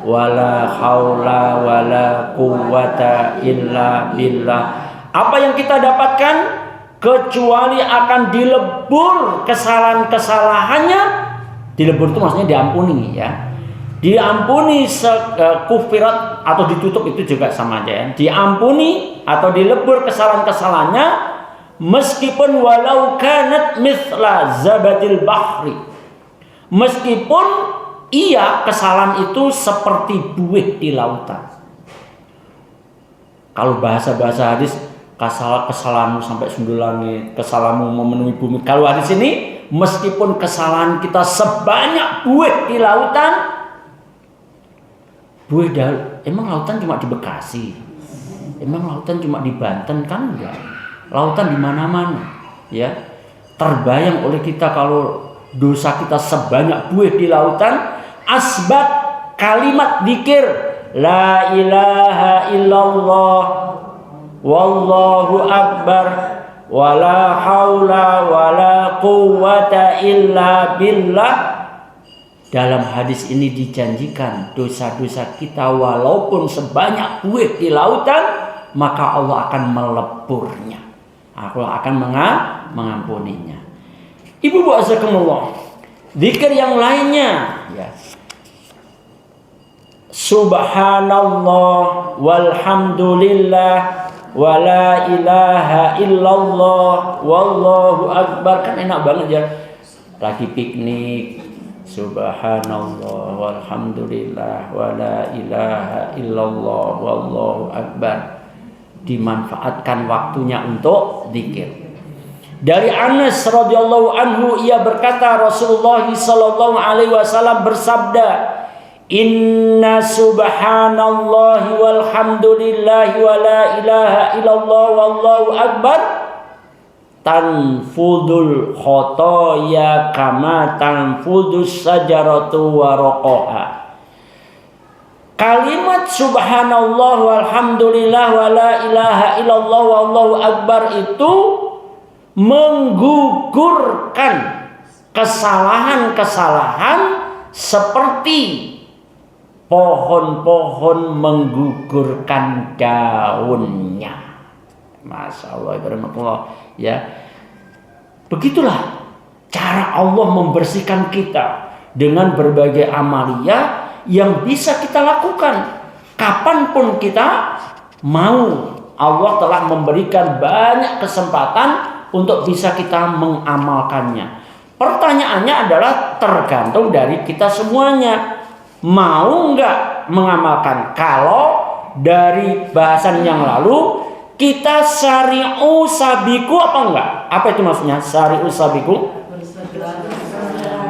wala haula wala quwwata illa billah. Apa yang kita dapatkan? Kecuali akan dilebur kesalahan-kesalahannya. Dilebur itu maksudnya diampuni, ya. Diampuni kufirat atau ditutup itu juga sama aja, ya. Diampuni atau dilebur kesalahan-kesalahannya meskipun walau kanat mithla zabadil bahri. Meskipun iya kesalahan itu seperti buih di lautan. Kalau bahasa-bahasa hadis, kesalahanmu sampai sundul langit, kesalahanmu memenuhi bumi. Kalau hadis ini, meskipun kesalahan kita sebanyak buih di lautan, buih emang lautan cuma di Bekasi? Emang lautan cuma di Banten? Kan enggak. Lautan di mana-mana, ya. Terbayang oleh kita kalau dosa kita sebanyak buih di lautan. Asbab kalimat dzikir la ilaha illallah, wallahu akbar, wala haula wala quwwata illa billah. Dalam hadis ini dijanjikan dosa-dosa kita walaupun sebanyak buih di lautan, maka Allah akan meleburnya. Allah akan mengampuninya. Ibu azakumullah, zikir yang lainnya ya. Subhanallah walhamdulillah wala ilaha illallah wallahu akbar. Kan enak banget ya. Lagi piknik, subhanallah walhamdulillah wala ilaha illallah wallahu akbar. Dimanfaatkan waktunya untuk zikir. Dari Anas radhiyallahu anhu, ia berkata, Rasulullah sallallahu alaihi wasallam bersabda, inna subhanallahi walhamdulillahi wala ilaha illallah wallahu akbar tanfudul khotoya kama tanfudus sajaratu waraqaha. Kalimat subhanallah walhamdulillah wala ilaha illallah wallahu akbar itu menggugurkan kesalahan-kesalahan seperti pohon-pohon menggugurkan daunnya. Masya Allah, ya. Begitulah cara Allah membersihkan kita dengan berbagai amalia yang bisa kita lakukan kapanpun kita mau. Allah telah memberikan banyak kesempatan untuk bisa kita mengamalkannya. Pertanyaannya adalah tergantung dari kita semuanya. Mau nggak mengamalkan? Kalau dari bahasan yang lalu kita syari'u sabiku apa enggak? Apa itu maksudnya syari'u sabiku?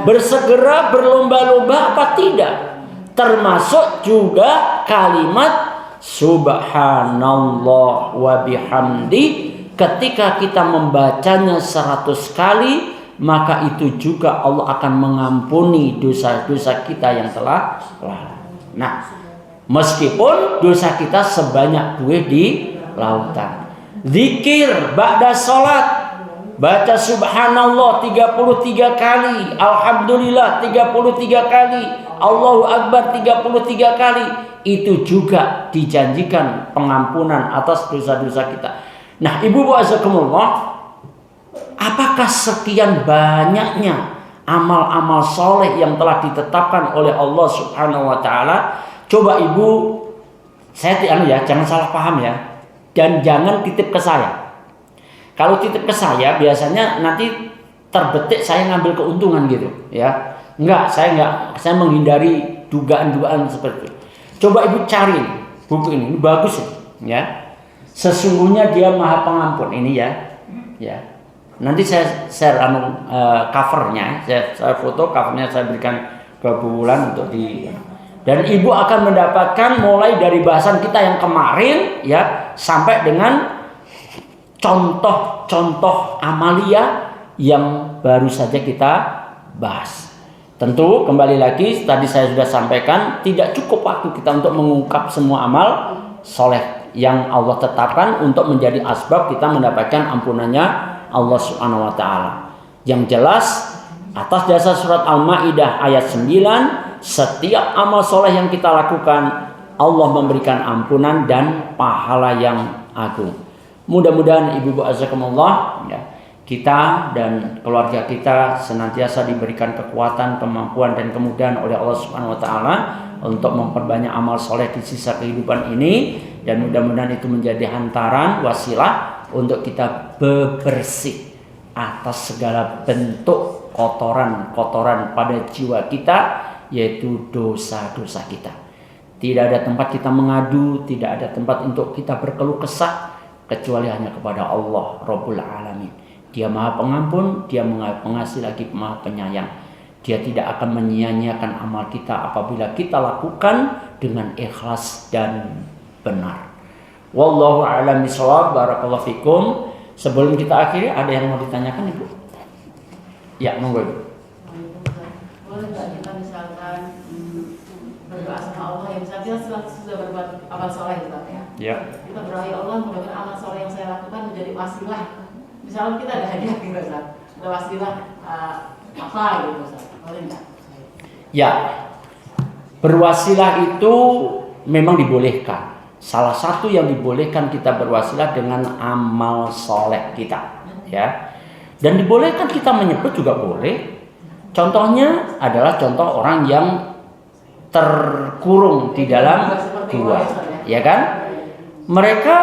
Bersegera berlomba-lomba apa tidak? Termasuk juga kalimat subhanallah wa bihamdi. Ketika kita membacanya 100 kali, maka itu juga Allah akan mengampuni dosa-dosa kita yang telah lalu. Nah, meskipun dosa kita sebanyak buih di lautan. Zikir ba'da salat, baca subhanallah 33 kali, alhamdulillah 33 kali, Allahu akbar 33 kali. Itu juga dijanjikan pengampunan atas dosa-dosa kita. Nah, ibu azakumullah, apakah sekian banyaknya amal-amal soleh yang telah ditetapkan oleh Allah Subhanahu wa taala? Coba ibu, saya jangan salah paham ya. Dan jangan titip ke saya. Kalau titip ke saya biasanya nanti terbetik saya ngambil keuntungan gitu, ya. Saya menghindari dugaan-dugaan seperti itu. Coba ibu cari buku ini bagus ya. Sesungguhnya Dia Maha Pengampun ini ya. Ya. Nanti saya share covernya, saya foto covernya, saya berikan ke Bu Wulan untuk di. Dan ibu akan mendapatkan mulai dari bahasan kita yang kemarin ya sampai dengan contoh-contoh amalia yang baru saja kita bahas. Tentu kembali lagi tadi saya sudah sampaikan tidak cukup waktu kita untuk mengungkap semua amal soleh yang Allah tetapkan untuk menjadi asbab kita mendapatkan ampunannya Allah Subhanahu wa taala. Yang jelas atas dasar surat Al-Maidah ayat 9, setiap amal soleh yang kita lakukan Allah memberikan ampunan dan pahala yang agung. Mudah-mudahan ibu-ibu azakumullah ya, kita dan keluarga kita senantiasa diberikan kekuatan, kemampuan dan kemudahan oleh Allah Subhanahu wa taala untuk memperbanyak amal soleh di sisa kehidupan ini, dan mudah-mudahan itu menjadi hantaran wasilah untuk kita bebersih atas segala bentuk kotoran-kotoran pada jiwa kita, yaitu dosa-dosa kita. Tidak ada tempat kita mengadu, tidak ada tempat untuk kita berkeluh kesah kecuali hanya kepada Allah Rabbul Alamin. Dia Maha Pengampun, Dia Maha Pengasih lagi Maha Penyayang. Dia tidak akan menyia-nyiakan amal kita apabila kita lakukan dengan ikhlas dan benar. Wallahu a'lam bishawab. Barakallahu fikum. Sebelum kita akhiri, ada yang mau ditanyakan Ibu? Ya, monggo Ibu. Boleh nggak kita misalkan berdoa sama Allah, ya misalnya saya sudah berbuat amal soleh Ustaz ya. Ya. Kita berdoa ya Allah mudah-mudahan amal soleh yang saya lakukan menjadi wasilah. Misalnya kita ada hadiah gitu Ustaz, ada wasilah apa gitu Ustaz, boleh nggak? Ya, berwasilah itu memang dibolehkan. Salah satu yang dibolehkan kita berwasilah dengan amal soleh kita, ya. Dan dibolehkan kita menyebut juga boleh. Contohnya adalah contoh orang yang terkurung di dalam gua, ya kan? Mereka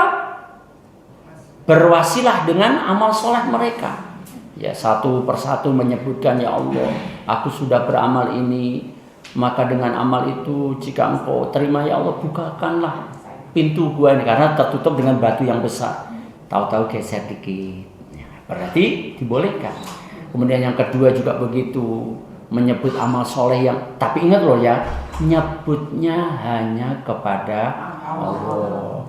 berwasilah dengan amal soleh mereka. Ya, satu persatu menyebutkan, ya Allah, aku sudah beramal ini, maka dengan amal itu jika engkau terima ya Allah, bukakanlah pintu gua ini karena tertutup dengan batu yang besar. Tahu-tahu geser dikit. Ya, berarti dibolehkan. Kemudian yang kedua juga begitu, menyebut amal soleh yang, tapi ingat loh ya, nyebutnya hanya kepada Allah.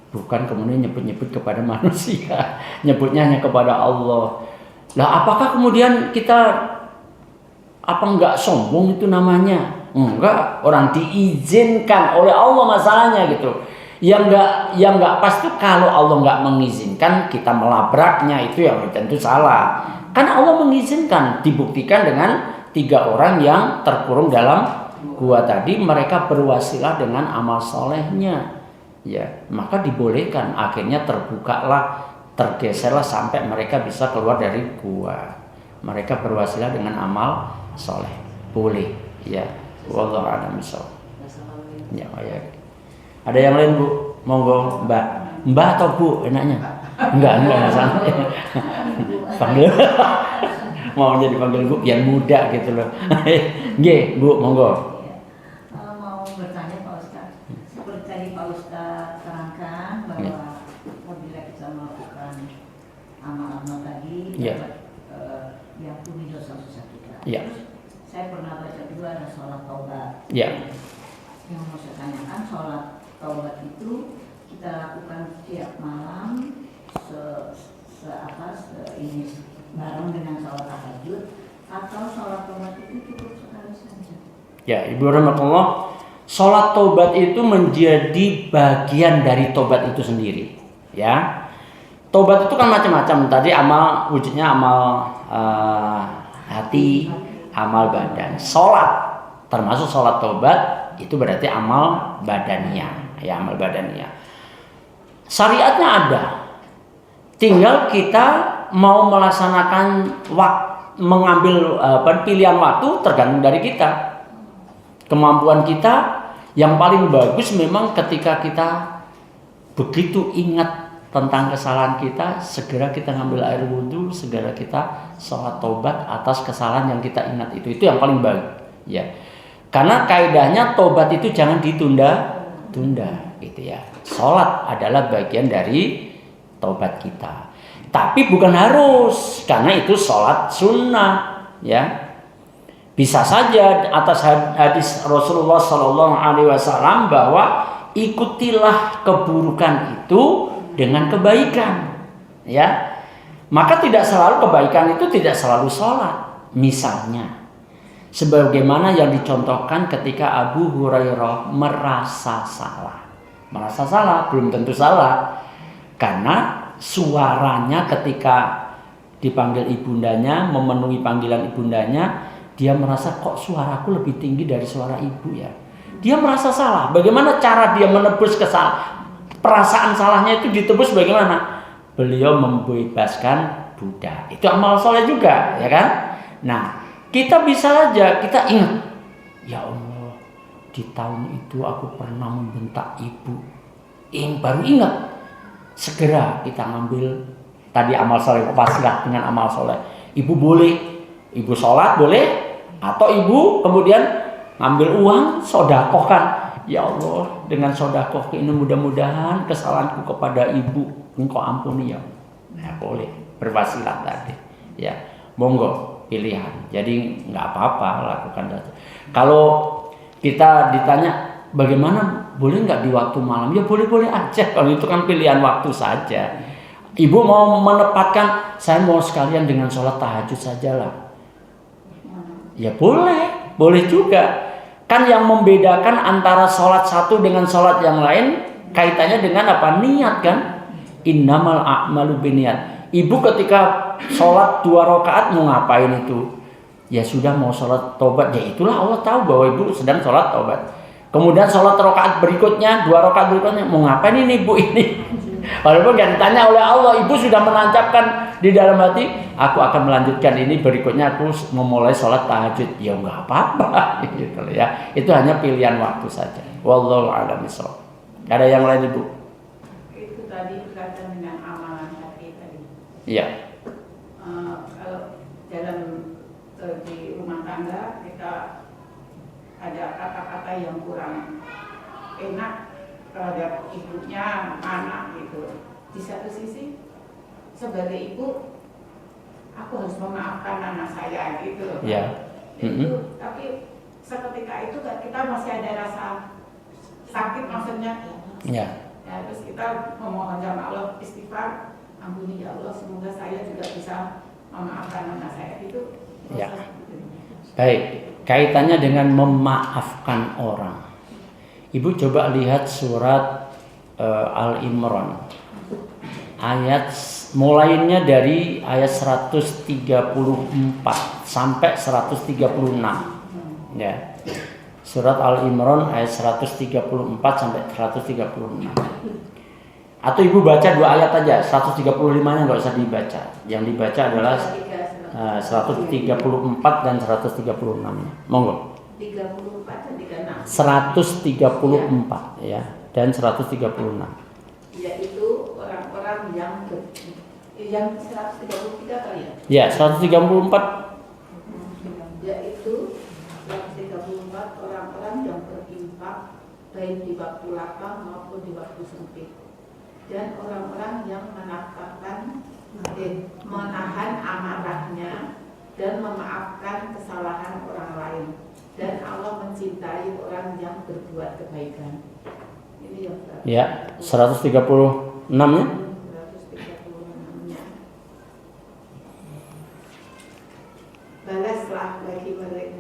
Bukan kemudian nyebut-nyebut kepada manusia. Nyebutnya hanya kepada Allah. Lah apakah kemudian kita enggak sombong itu namanya? Enggak, orang diizinkan oleh Allah masalahnya gitu. Yang enggak pas itu kalau Allah enggak mengizinkan kita melabraknya, itu yang tentu salah. Karena Allah mengizinkan, dibuktikan dengan 3 orang yang terkurung dalam gua tadi, mereka berwasilah dengan amal solehnya. Ya, maka dibolehkan, akhirnya terbukalah, tergeserlah sampai mereka bisa keluar dari gua. Mereka berwasilah dengan amal soleh, boleh, ya. Wallahu a'lam bishawab. Ya, ya. Ada yang lain Bu? Monggo Mbak. Mbak atau Bu enaknya? Enggak sama. Panggil. Mau jadi panggil Bu biar muda gitu loh. Nggih, Bu, monggo. Mau bertanya Pak Ustaz. Seperti tadi Pak Ustaz terangkan bahwa apabila kita melakukan amal-amal tadi dapat diampuni dosa-dosa kita. Ya. Saya pernah baca juga ada sholat taubat. Ya. Yang mau saya tanyakan, sholat taubat itu kita lakukan tiap malam ini bareng dengan sholat tahajud, atau sholat taubat itu cukup sekali saja? Ya, Ibu rahmatullah, sholat taubat itu menjadi bagian dari taubat itu sendiri. Ya, taubat itu kan macam-macam. Tadi amal wujudnya amal hati, amal badan. Sholat termasuk sholat taubat itu berarti amal badannya, ya, amal badannya. Syariatnya ada, tinggal kita mau melaksanakan mengambil pilihan waktu tergantung dari kita, kemampuan kita. Yang paling bagus memang ketika kita begitu ingat tentang kesalahan kita, segera kita ngambil air wudhu, segera kita sholat taubat atas kesalahan yang kita ingat itu yang paling baik, ya. Karena kaidahnya taubat itu jangan ditunda-tunda, gitu ya. Sholat adalah bagian dari taubat kita, tapi bukan harus, karena itu sholat sunnah, ya. Bisa saja atas hadis Rasulullah SAW bahwa ikutilah keburukan itu dengan kebaikan, ya. Maka tidak selalu kebaikan itu tidak selalu sholat. Misalnya, sebagaimana yang dicontohkan ketika Abu Hurairah merasa salah. Merasa salah, belum tentu salah. Karena suaranya ketika dipanggil ibundanya, memenuhi panggilan ibundanya, dia merasa kok suaraku lebih tinggi dari suara ibu ya. Dia merasa salah. Bagaimana cara dia menebus perasaan salahnya itu ditebus bagaimana? Beliau membebaskan budak. Itu amal soleh juga, ya kan? Nah, kita bisa aja, kita ingat, ya Allah, di tahun itu aku pernah membentak ibu. Baru ingat, segera kita ngambil tadi amal soleh, wasilah dengan amal soleh. Ibu boleh, ibu sholat boleh, atau ibu kemudian ngambil uang, sodakohkan. Ya Allah, dengan sodakoh ini mudah-mudahan kesalahanku kepada ibu engkau ampuni ya. Nah, boleh berwasilah tadi, ya. Monggo pilihan. Jadi nggak apa-apa lakukan saja. Kalau kita ditanya bagaimana, boleh nggak di waktu malam? Ya boleh-boleh aja. Kalau itu kan pilihan waktu saja. Ibu mau menempatkan, saya mau sekalian dengan sholat tahajud sajalah. Ya boleh juga. Kan yang membedakan antara sholat satu dengan sholat yang lain kaitannya dengan apa? Niat kan? Innamal a'malu binniyat. Ibu ketika sholat 2 rakaat mau ngapain itu? Ya sudah mau sholat tobat. Ya itulah Allah tahu bahwa ibu sedang sholat tobat. Kemudian sholat rakaat berikutnya, 2 rakaat berikutnya mau ngapain ini ibu ini? Walaupun gak ditanya oleh Allah, ibu sudah menancapkan di dalam hati, aku akan melanjutkan ini berikutnya aku memulai sholat tahajud. Ya nggak apa-apa, gitu ya. Itu hanya pilihan waktu saja. Wallahu a'lam bishawab. Ada yang lain ibu? Itu tadi berkaitan dengan amalan hati tadi. Iya. Kalau dalam di rumah tangga kita ada kata-kata yang kurang enak terhadap ibunya, anak gitu. Di satu sisi sebagai ibu aku harus memaafkan anak saya gitu. Ya. Itu, tapi seketika itu kita masih ada rasa sakit maksudnya. Ya. Ya, terus kita memohon sama Allah istighfar, ampuni ya Allah, semoga saya juga bisa memaafkan anak saya itu. Ya. Baik, kaitannya dengan memaafkan orang. Ibu coba lihat surat Al-Imran. Ayat mulainya dari ayat 134 sampai 136. Ya. Surat Al-Imran ayat 134 sampai 136. Atau ibu baca 2 ayat aja, 135-nya nggak usah dibaca. Yang dibaca adalah 134 dan 136-nya. Monggo. 34 dan 36. 134 ya dan 136. Yaitu orang-orang yang 133 kali ya. Ya, 134. Yaitu 134 orang-orang yang berinfak baik di waktu lapang maupun di waktu sempit. Dan orang-orang yang menahan amarahnya dan memaafkan kesalahan orang lain. Dan Allah mencintai orang yang berbuat kebaikan. Ini yang ya 136-nya. 136-nya. Balaslah bagi mereka.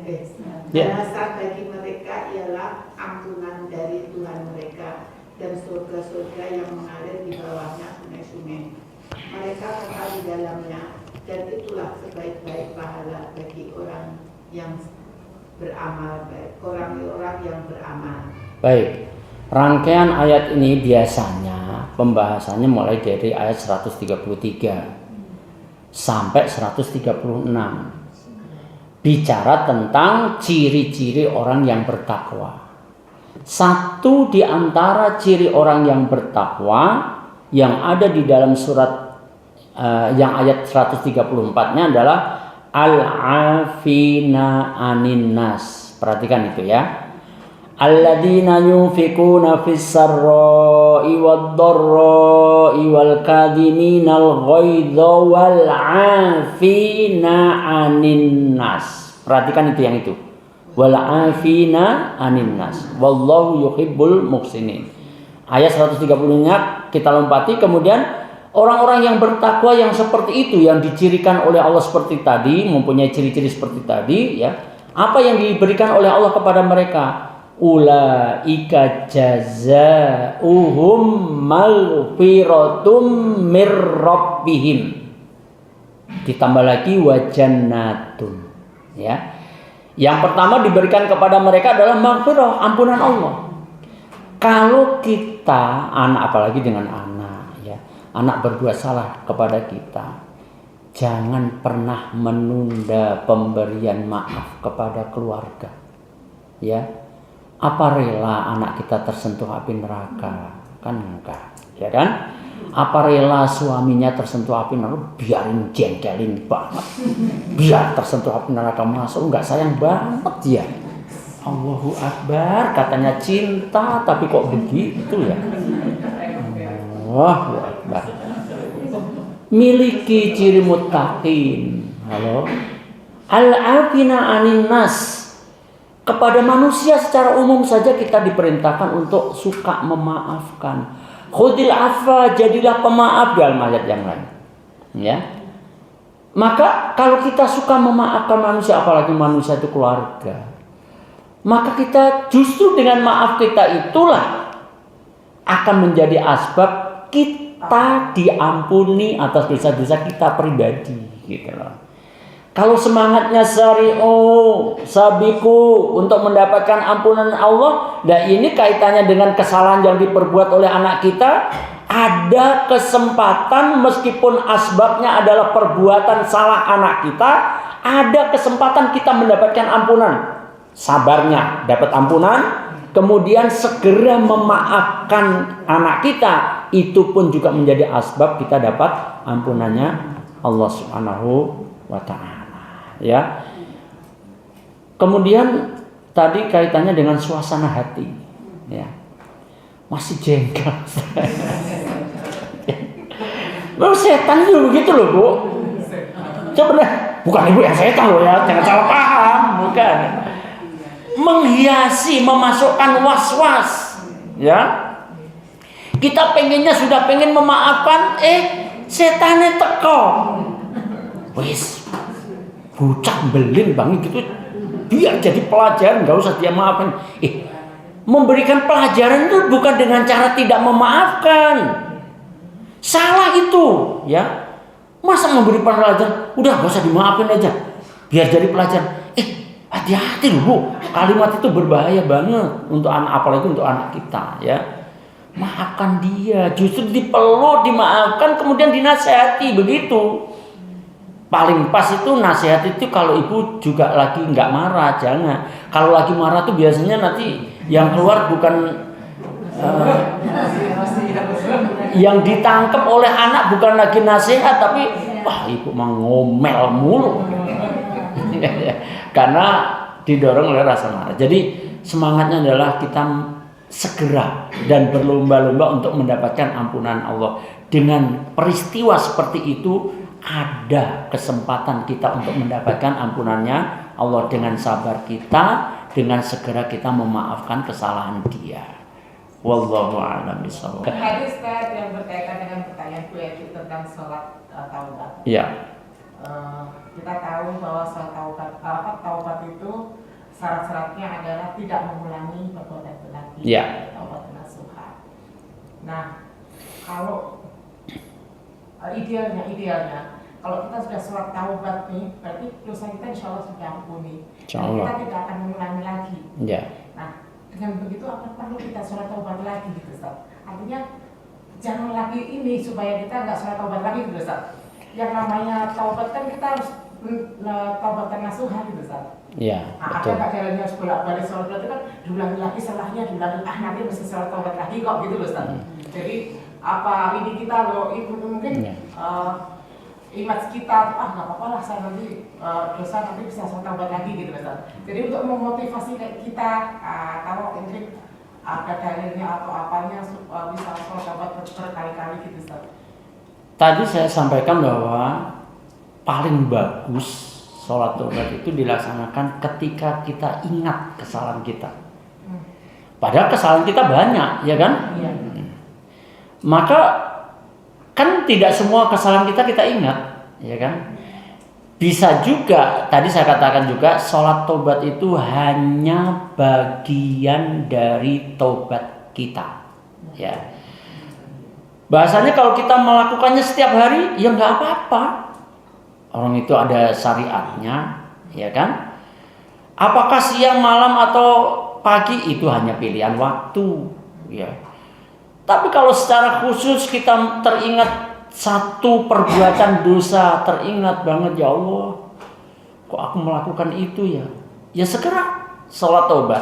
Balasan bagi mereka ialah ampunan dari Tuhan mereka dan surga-surga yang mengalir di bawahnya sungai-sungai. Mereka kekal di dalamnya dan itulah sebaik-baik pahala bagi orang yang beramal baik, orang-orang yang beramal. Baik. Rangkaian ayat ini biasanya pembahasannya mulai dari ayat 133 sampai 136. Bicara tentang ciri-ciri orang yang bertakwa. Satu di antara ciri orang yang bertakwa yang ada di dalam surat yang ayat 134-nya adalah al-afina anin nas. Perhatikan itu ya. Alladzina yunfikuna fis sarra'i wad-dharra'i wal kadhiminal ghaidha wal 'afina 'anin nas. Perhatikan itu yang itu. Wal 'afina 'anin nas. Wallahu yuhibbul muhsinin. Ayat 130-nya kita lompati, kemudian orang-orang yang bertakwa yang seperti itu yang dicirikan oleh Allah seperti tadi, mempunyai ciri-ciri seperti tadi ya. Apa yang diberikan oleh Allah kepada mereka? Ulaika jazaa'uhum maghfiratum mir rabbihim. Ditambah lagi wa jannatun ya. Yang pertama diberikan kepada mereka adalah maghfirah, ampunan Allah. Kalau kita anak, apalagi dengan anak ya, anak berbuat salah kepada kita, jangan pernah menunda pemberian maaf kepada keluarga ya. Apa rela anak kita tersentuh api neraka? Kan enggak, ya kan? Apa rela suaminya tersentuh api neraka? Biarin jengkelin banget. Biar tersentuh api neraka, masuk enggak sayang banget ya. Allahu Akbar, katanya cinta tapi kok begitu ya. Allahu Akbar. Miliki ciri muttaqin. Halo. Al-afina anin nas. Kepada manusia secara umum saja kita diperintahkan untuk suka memaafkan. Khudil afwa, jadilah pemaaf dalam ayat yang lain. Ya. Maka kalau kita suka memaafkan manusia, apalagi manusia itu keluarga, maka kita justru dengan maaf kita itulah akan menjadi asbab kita diampuni atas dosa-dosa kita pribadi, gitu loh. Kalau semangatnya sabiku untuk mendapatkan ampunan Allah, nah ini kaitannya dengan kesalahan yang diperbuat oleh anak kita. Ada kesempatan meskipun asbabnya adalah perbuatan salah anak kita, ada kesempatan kita mendapatkan ampunan. Sabarnya dapat ampunan, kemudian segera memaafkan anak kita, itu pun juga menjadi asbab kita dapat ampunannya Allah Subhanahu wa ta'ala. Ya. Kemudian tadi kaitannya dengan suasana hati, ya. Masih jengkel. Setan itu begitu loh, Bu. Sebenarnya bukan ibu yang setan loh ya, jangan salah paham, bukan. Menghiasi, memasukkan was-was, ya. Kita pengennya sudah pengen memaafkan, setannya teko. Wis, bocah belin bang gitu, dia jadi pelajaran, nggak usah dia maafkan. Memberikan pelajaran itu bukan dengan cara tidak memaafkan. Salah itu, ya. Masa memberi pelajaran, udah nggak usah dimaafin aja, biar jadi pelajaran. Hati-hati loh, Bu. Kalimat itu berbahaya banget untuk anak, apalagi untuk anak kita, ya. Maafkan dia, justru perlu dimaafkan kemudian dinasehati, begitu. Paling pas itu nasihat itu kalau ibu juga lagi nggak marah, jangan. Kalau lagi marah tuh biasanya nanti yang keluar bukan yang ditangkap oleh anak bukan lagi nasihat, tapi wah ibu mah ngomel mulu. Karena didorong oleh rasa marah. Jadi semangatnya adalah kita segera dan berlomba-lomba untuk mendapatkan ampunan Allah. Dengan peristiwa seperti itu ada kesempatan kita untuk mendapatkan ampunannya Allah dengan sabar kita, dengan segera kita memaafkan kesalahan dia. Wallahu a'lam bishawab. Hadis yang berkaitan dengan pertanyaan gue yaitu tentang sholat taubat. Ya. Kita tahu bahwa sholat taubat itu syarat-syaratnya adalah tidak mengulangi perbuatan itu lagi. Ya. Taubat nasuha. Nah, kalau idealnya kalau kita sudah sholat taubat nih, berarti dosa kita insya Allah sudah ampuni. Kita tidak akan mengulangi lagi. Ya. Nah, dengan begitu apa perlu kita sholat taubat lagi gitu, Ustaz? Artinya jangan lagi ini supaya kita nggak sholat taubat lagi gitu, Ustaz. Yang namanya taubat kan kita harus taubatan nasuha gitu, Ustaz. Iya. Nah, ada nggak jalannya bolak-balik sholat itu kan diulangi lagi salahnya, diulangi nanti mesti sholat taubat lagi kok gitu loh, Ustaz. Jadi apa ini kita loh itu mungkin image kita nggak apa-apa lah saya nanti dosa nanti bisa sholat taubat lagi gitu Ustaz. Jadi untuk memotivasi kita kalau mungkin ada dalilnya atau apanya bisa sholat taubat berkali-kali gitu Ustaz. Tadi saya sampaikan bahwa paling bagus sholat taubat itu dilaksanakan ketika kita ingat kesalahan kita. Padahal kesalahan kita banyak, ya kan? Iya. Maka kan tidak semua kesalahan kita ingat, ya kan? Bisa juga, tadi saya katakan juga, sholat taubat itu hanya bagian dari taubat kita, ya. Bahasanya kalau kita melakukannya setiap hari, ya nggak apa-apa. Orang itu ada syariatnya, ya kan? Apakah siang, malam atau pagi itu hanya pilihan waktu, ya. Tapi kalau secara khusus kita teringat satu perbuatan dosa, teringat banget, ya Allah, kok aku melakukan itu ya? Ya segera sholat taubat.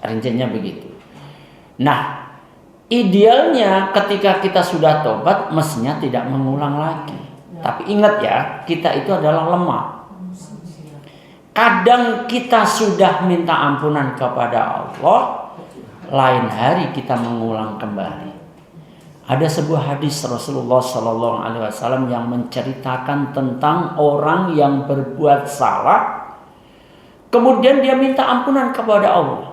Rinciannya begitu. Nah, idealnya ketika kita sudah taubat, mestinya tidak mengulang lagi. Tapi ingat ya, kita itu adalah lemah. Kadang kita sudah minta ampunan kepada Allah, lain hari kita mengulang kembali. Ada sebuah hadis Rasulullah SAW yang menceritakan tentang orang yang berbuat salah, kemudian dia minta ampunan kepada Allah.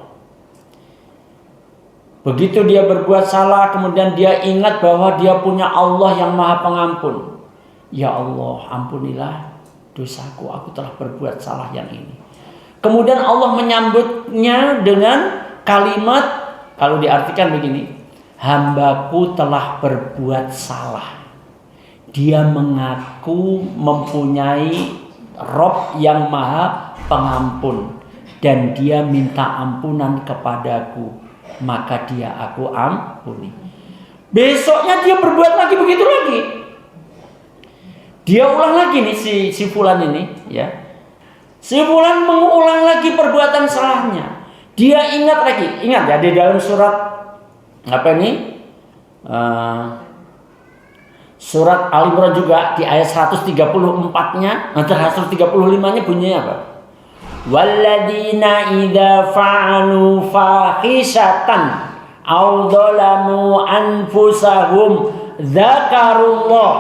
Begitu dia berbuat salah, kemudian dia ingat bahwa dia punya Allah yang Maha Pengampun. Ya Allah, ampunilah dosaku, aku telah berbuat salah yang ini. Kemudian Allah menyambutnya dengan kalimat, kalau diartikan begini, hambaku telah berbuat salah. Dia mengaku mempunyai Rob yang maha pengampun, dan dia minta ampunan kepadaku, maka dia aku ampuni. Besoknya dia berbuat lagi begitu lagi. Dia ulang lagi nih si fulan ini, ya. Si fulan mengulang lagi perbuatan salahnya. Dia ingat ya di dalam surat apa ini? Surat Al-Imran juga di ayat 134-nya, nanti 135-nya bunyinya apa? Walladzina idza fa'alu fahisatan aw dzalamu anfusahum dzakarullah.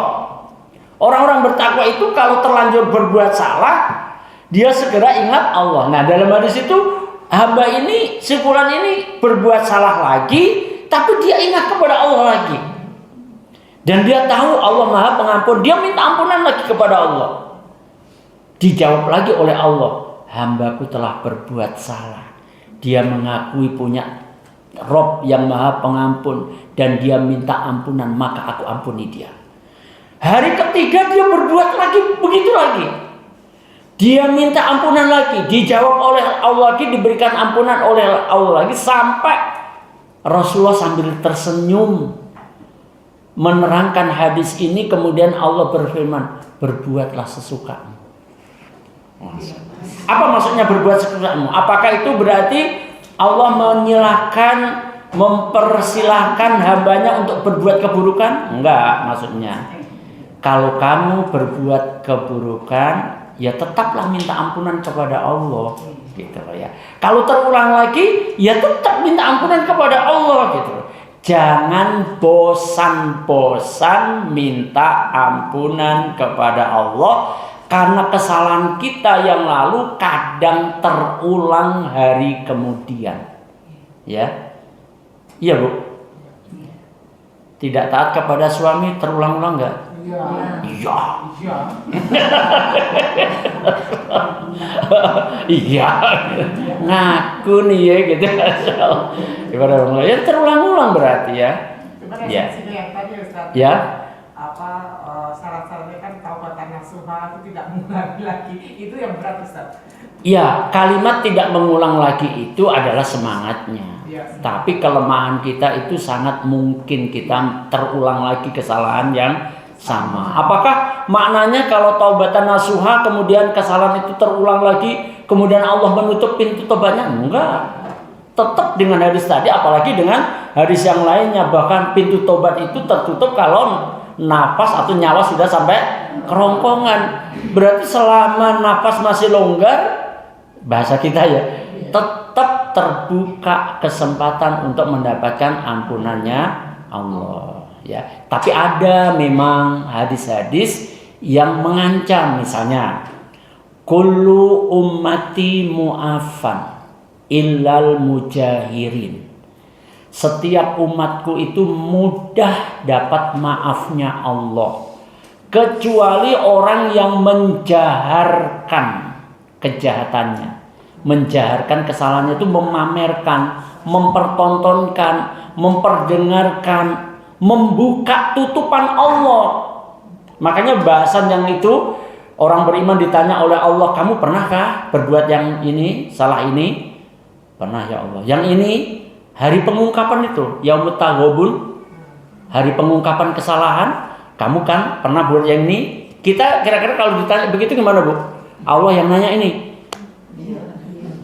Orang-orang bertakwa itu kalau terlanjur berbuat salah, dia segera ingat Allah. Nah, dalam hadis itu hamba ini, si fulan ini berbuat salah lagi, tapi dia ingat kepada Allah lagi. Dan dia tahu Allah Maha Pengampun, dia minta ampunan lagi kepada Allah. Dijawab lagi oleh Allah, hambaku telah berbuat salah. Dia mengakui punya Rob yang Maha Pengampun, dan dia minta ampunan, maka aku ampuni dia. Hari ketiga dia berbuat lagi begitu lagi. Dia minta ampunan lagi, dijawab oleh Allah lagi, diberikan ampunan oleh Allah lagi, sampai Rasulullah sambil tersenyum menerangkan hadis ini. Kemudian Allah berfirman, berbuatlah sesukamu. Apa maksudnya berbuat sesukamu? Apakah itu berarti Allah mempersilahkan hambanya untuk berbuat keburukan? Enggak, maksudnya kalau kamu berbuat keburukan, ya tetaplah minta ampunan kepada Allah, gitu loh ya. Kalau terulang lagi, ya tetap minta ampunan kepada Allah, gitu loh. Jangan bosan-bosan minta ampunan kepada Allah, karena kesalahan kita yang lalu kadang terulang hari kemudian. Ya. Iya, Bu. Tidak taat kepada suami terulang-ulang enggak? Iya. Iya. Ngaku nih ya gitu. Ibarat orang ya terulang-ulang berarti ya. Ya. Yang tadi Ustaz. Ya. Syarat-syaratnya kan taubatan nasuha itu tidak mengulangi lagi. Itu yang berat Ustaz. Ya, kalimat tidak mengulang lagi itu adalah semangatnya. Yes. Tapi kelemahan kita itu sangat mungkin kita terulang lagi kesalahan yang sama. Apakah maknanya kalau taubatan nasuha kemudian kesalahan itu terulang lagi, kemudian Allah menutup pintu tobatnya? Enggak. Tetap dengan hadis tadi, apalagi dengan hadis yang lainnya, bahkan pintu tobat itu tertutup kalau nafas atau nyawa sudah sampai kerongkongan. Berarti selama nafas masih longgar, bahasa kita ya, tetap terbuka kesempatan untuk mendapatkan ampunannya Allah. Ya, tapi ada memang hadis-hadis yang mengancam, misalnya kullu ummati mu'afan illal mujahirin. Setiap umatku itu mudah dapat maafnya Allah, kecuali orang yang menjaharkan kejahatannya, menjaharkan kesalahannya itu memamerkan, mempertontonkan, memperdengarkan, membuka tutupan Allah. Makanya bahasan yang itu orang beriman ditanya oleh Allah, kamu pernahkah berbuat yang ini, salah ini? Pernah ya Allah. Yang ini hari pengungkapan itu, yaumut taghabun, hari pengungkapan kesalahan. Kamu kan pernah buat yang ini? Kita kira-kira kalau ditanya begitu gimana, Bu? Allah yang nanya ini.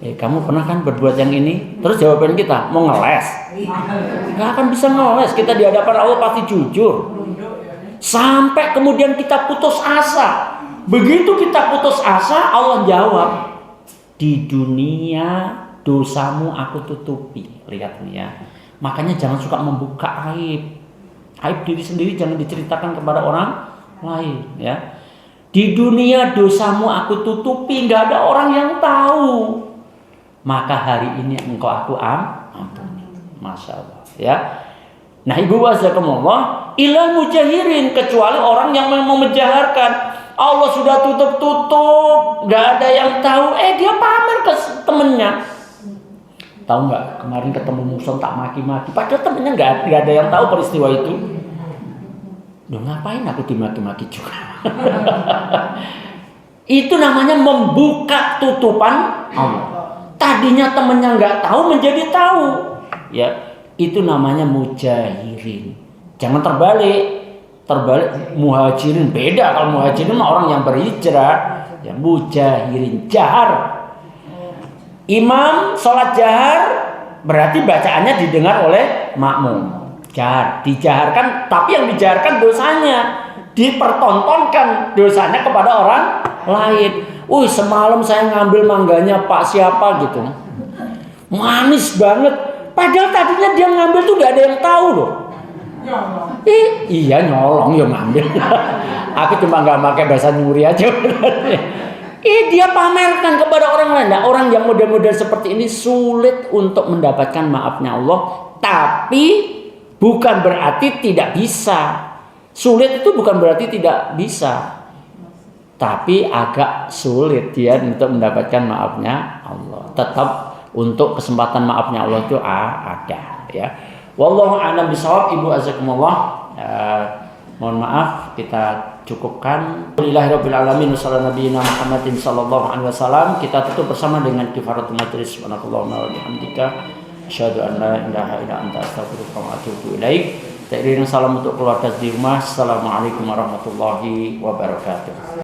Kamu pernah kan berbuat yang ini? Terus jawaban kita, mau ngeles? Gak akan bisa ngeles. Kita di hadapan Allah pasti jujur. Sampai kemudian kita putus asa. Begitu kita putus asa, Allah jawab, di dunia dosamu aku tutupi. Lihat nih ya. Makanya jangan suka membuka aib. Aib diri sendiri jangan diceritakan kepada orang lain, ya. Di dunia dosamu aku tutupi, nggak ada orang yang tahu. Maka hari ini engkau aku ampuni. Masya Allah, ya. Nah, ibu wazakumullah, ilal mujahirin, kecuali orang yang memang menjaharkan. Allah sudah tutup, nggak ada yang tahu. Dia pamer ke temennya. Tahu nggak? Kemarin ketemu musuh tak maki-maki. Padahal temennya nggak ada yang tahu peristiwa itu. Duh, ngapain aku dimaki-maki juga? Itu namanya membuka tutupan Allah. Tadinya temennya nggak tahu menjadi tahu. Ya, itu namanya mujahirin. Jangan terbalik muhajirin beda. Kalau muhajirin mah orang yang berhijrah. Ya, mujahirin jahar. Imam sholat jahar berarti bacaannya didengar oleh makmum. Jahar, dijaharkan, tapi yang dijaharkan dosanya, dipertontonkan dosanya kepada orang lain. Semalam saya ngambil mangganya Pak siapa gitu, manis banget. Padahal tadinya dia ngambil tuh gak ada yang tahu loh. Iya nyolong ya ngambil. Aku cuma nggak pakai bahasa nyuri aja. Dia pamerkan kepada orang lain. Nah, orang yang model-model seperti ini sulit untuk mendapatkan maafnya Allah. Tapi bukan berarti tidak bisa. Sulit itu bukan berarti tidak bisa. Tapi agak sulit dia untuk mendapatkan maafnya Allah. Tetap untuk kesempatan maafnya Allah itu ada ya. Wallahu a'lam bishawab. Ibu azakumullah. Mohon maaf kita cukupkan. Alhamdulillahirabbil alamin wassallallahu nabiyina Muhammadin sallallahu alaihi wasallam. Kita tutup bersama dengan kifaratul majlis. Subhanakallahumma wa bihamdika asyhadu an la ilaha illa anta astaghfiruka wa atubu ilaik. Salam untuk keluarga di rumah. Assalamualaikum warahmatullahi wabarakatuh.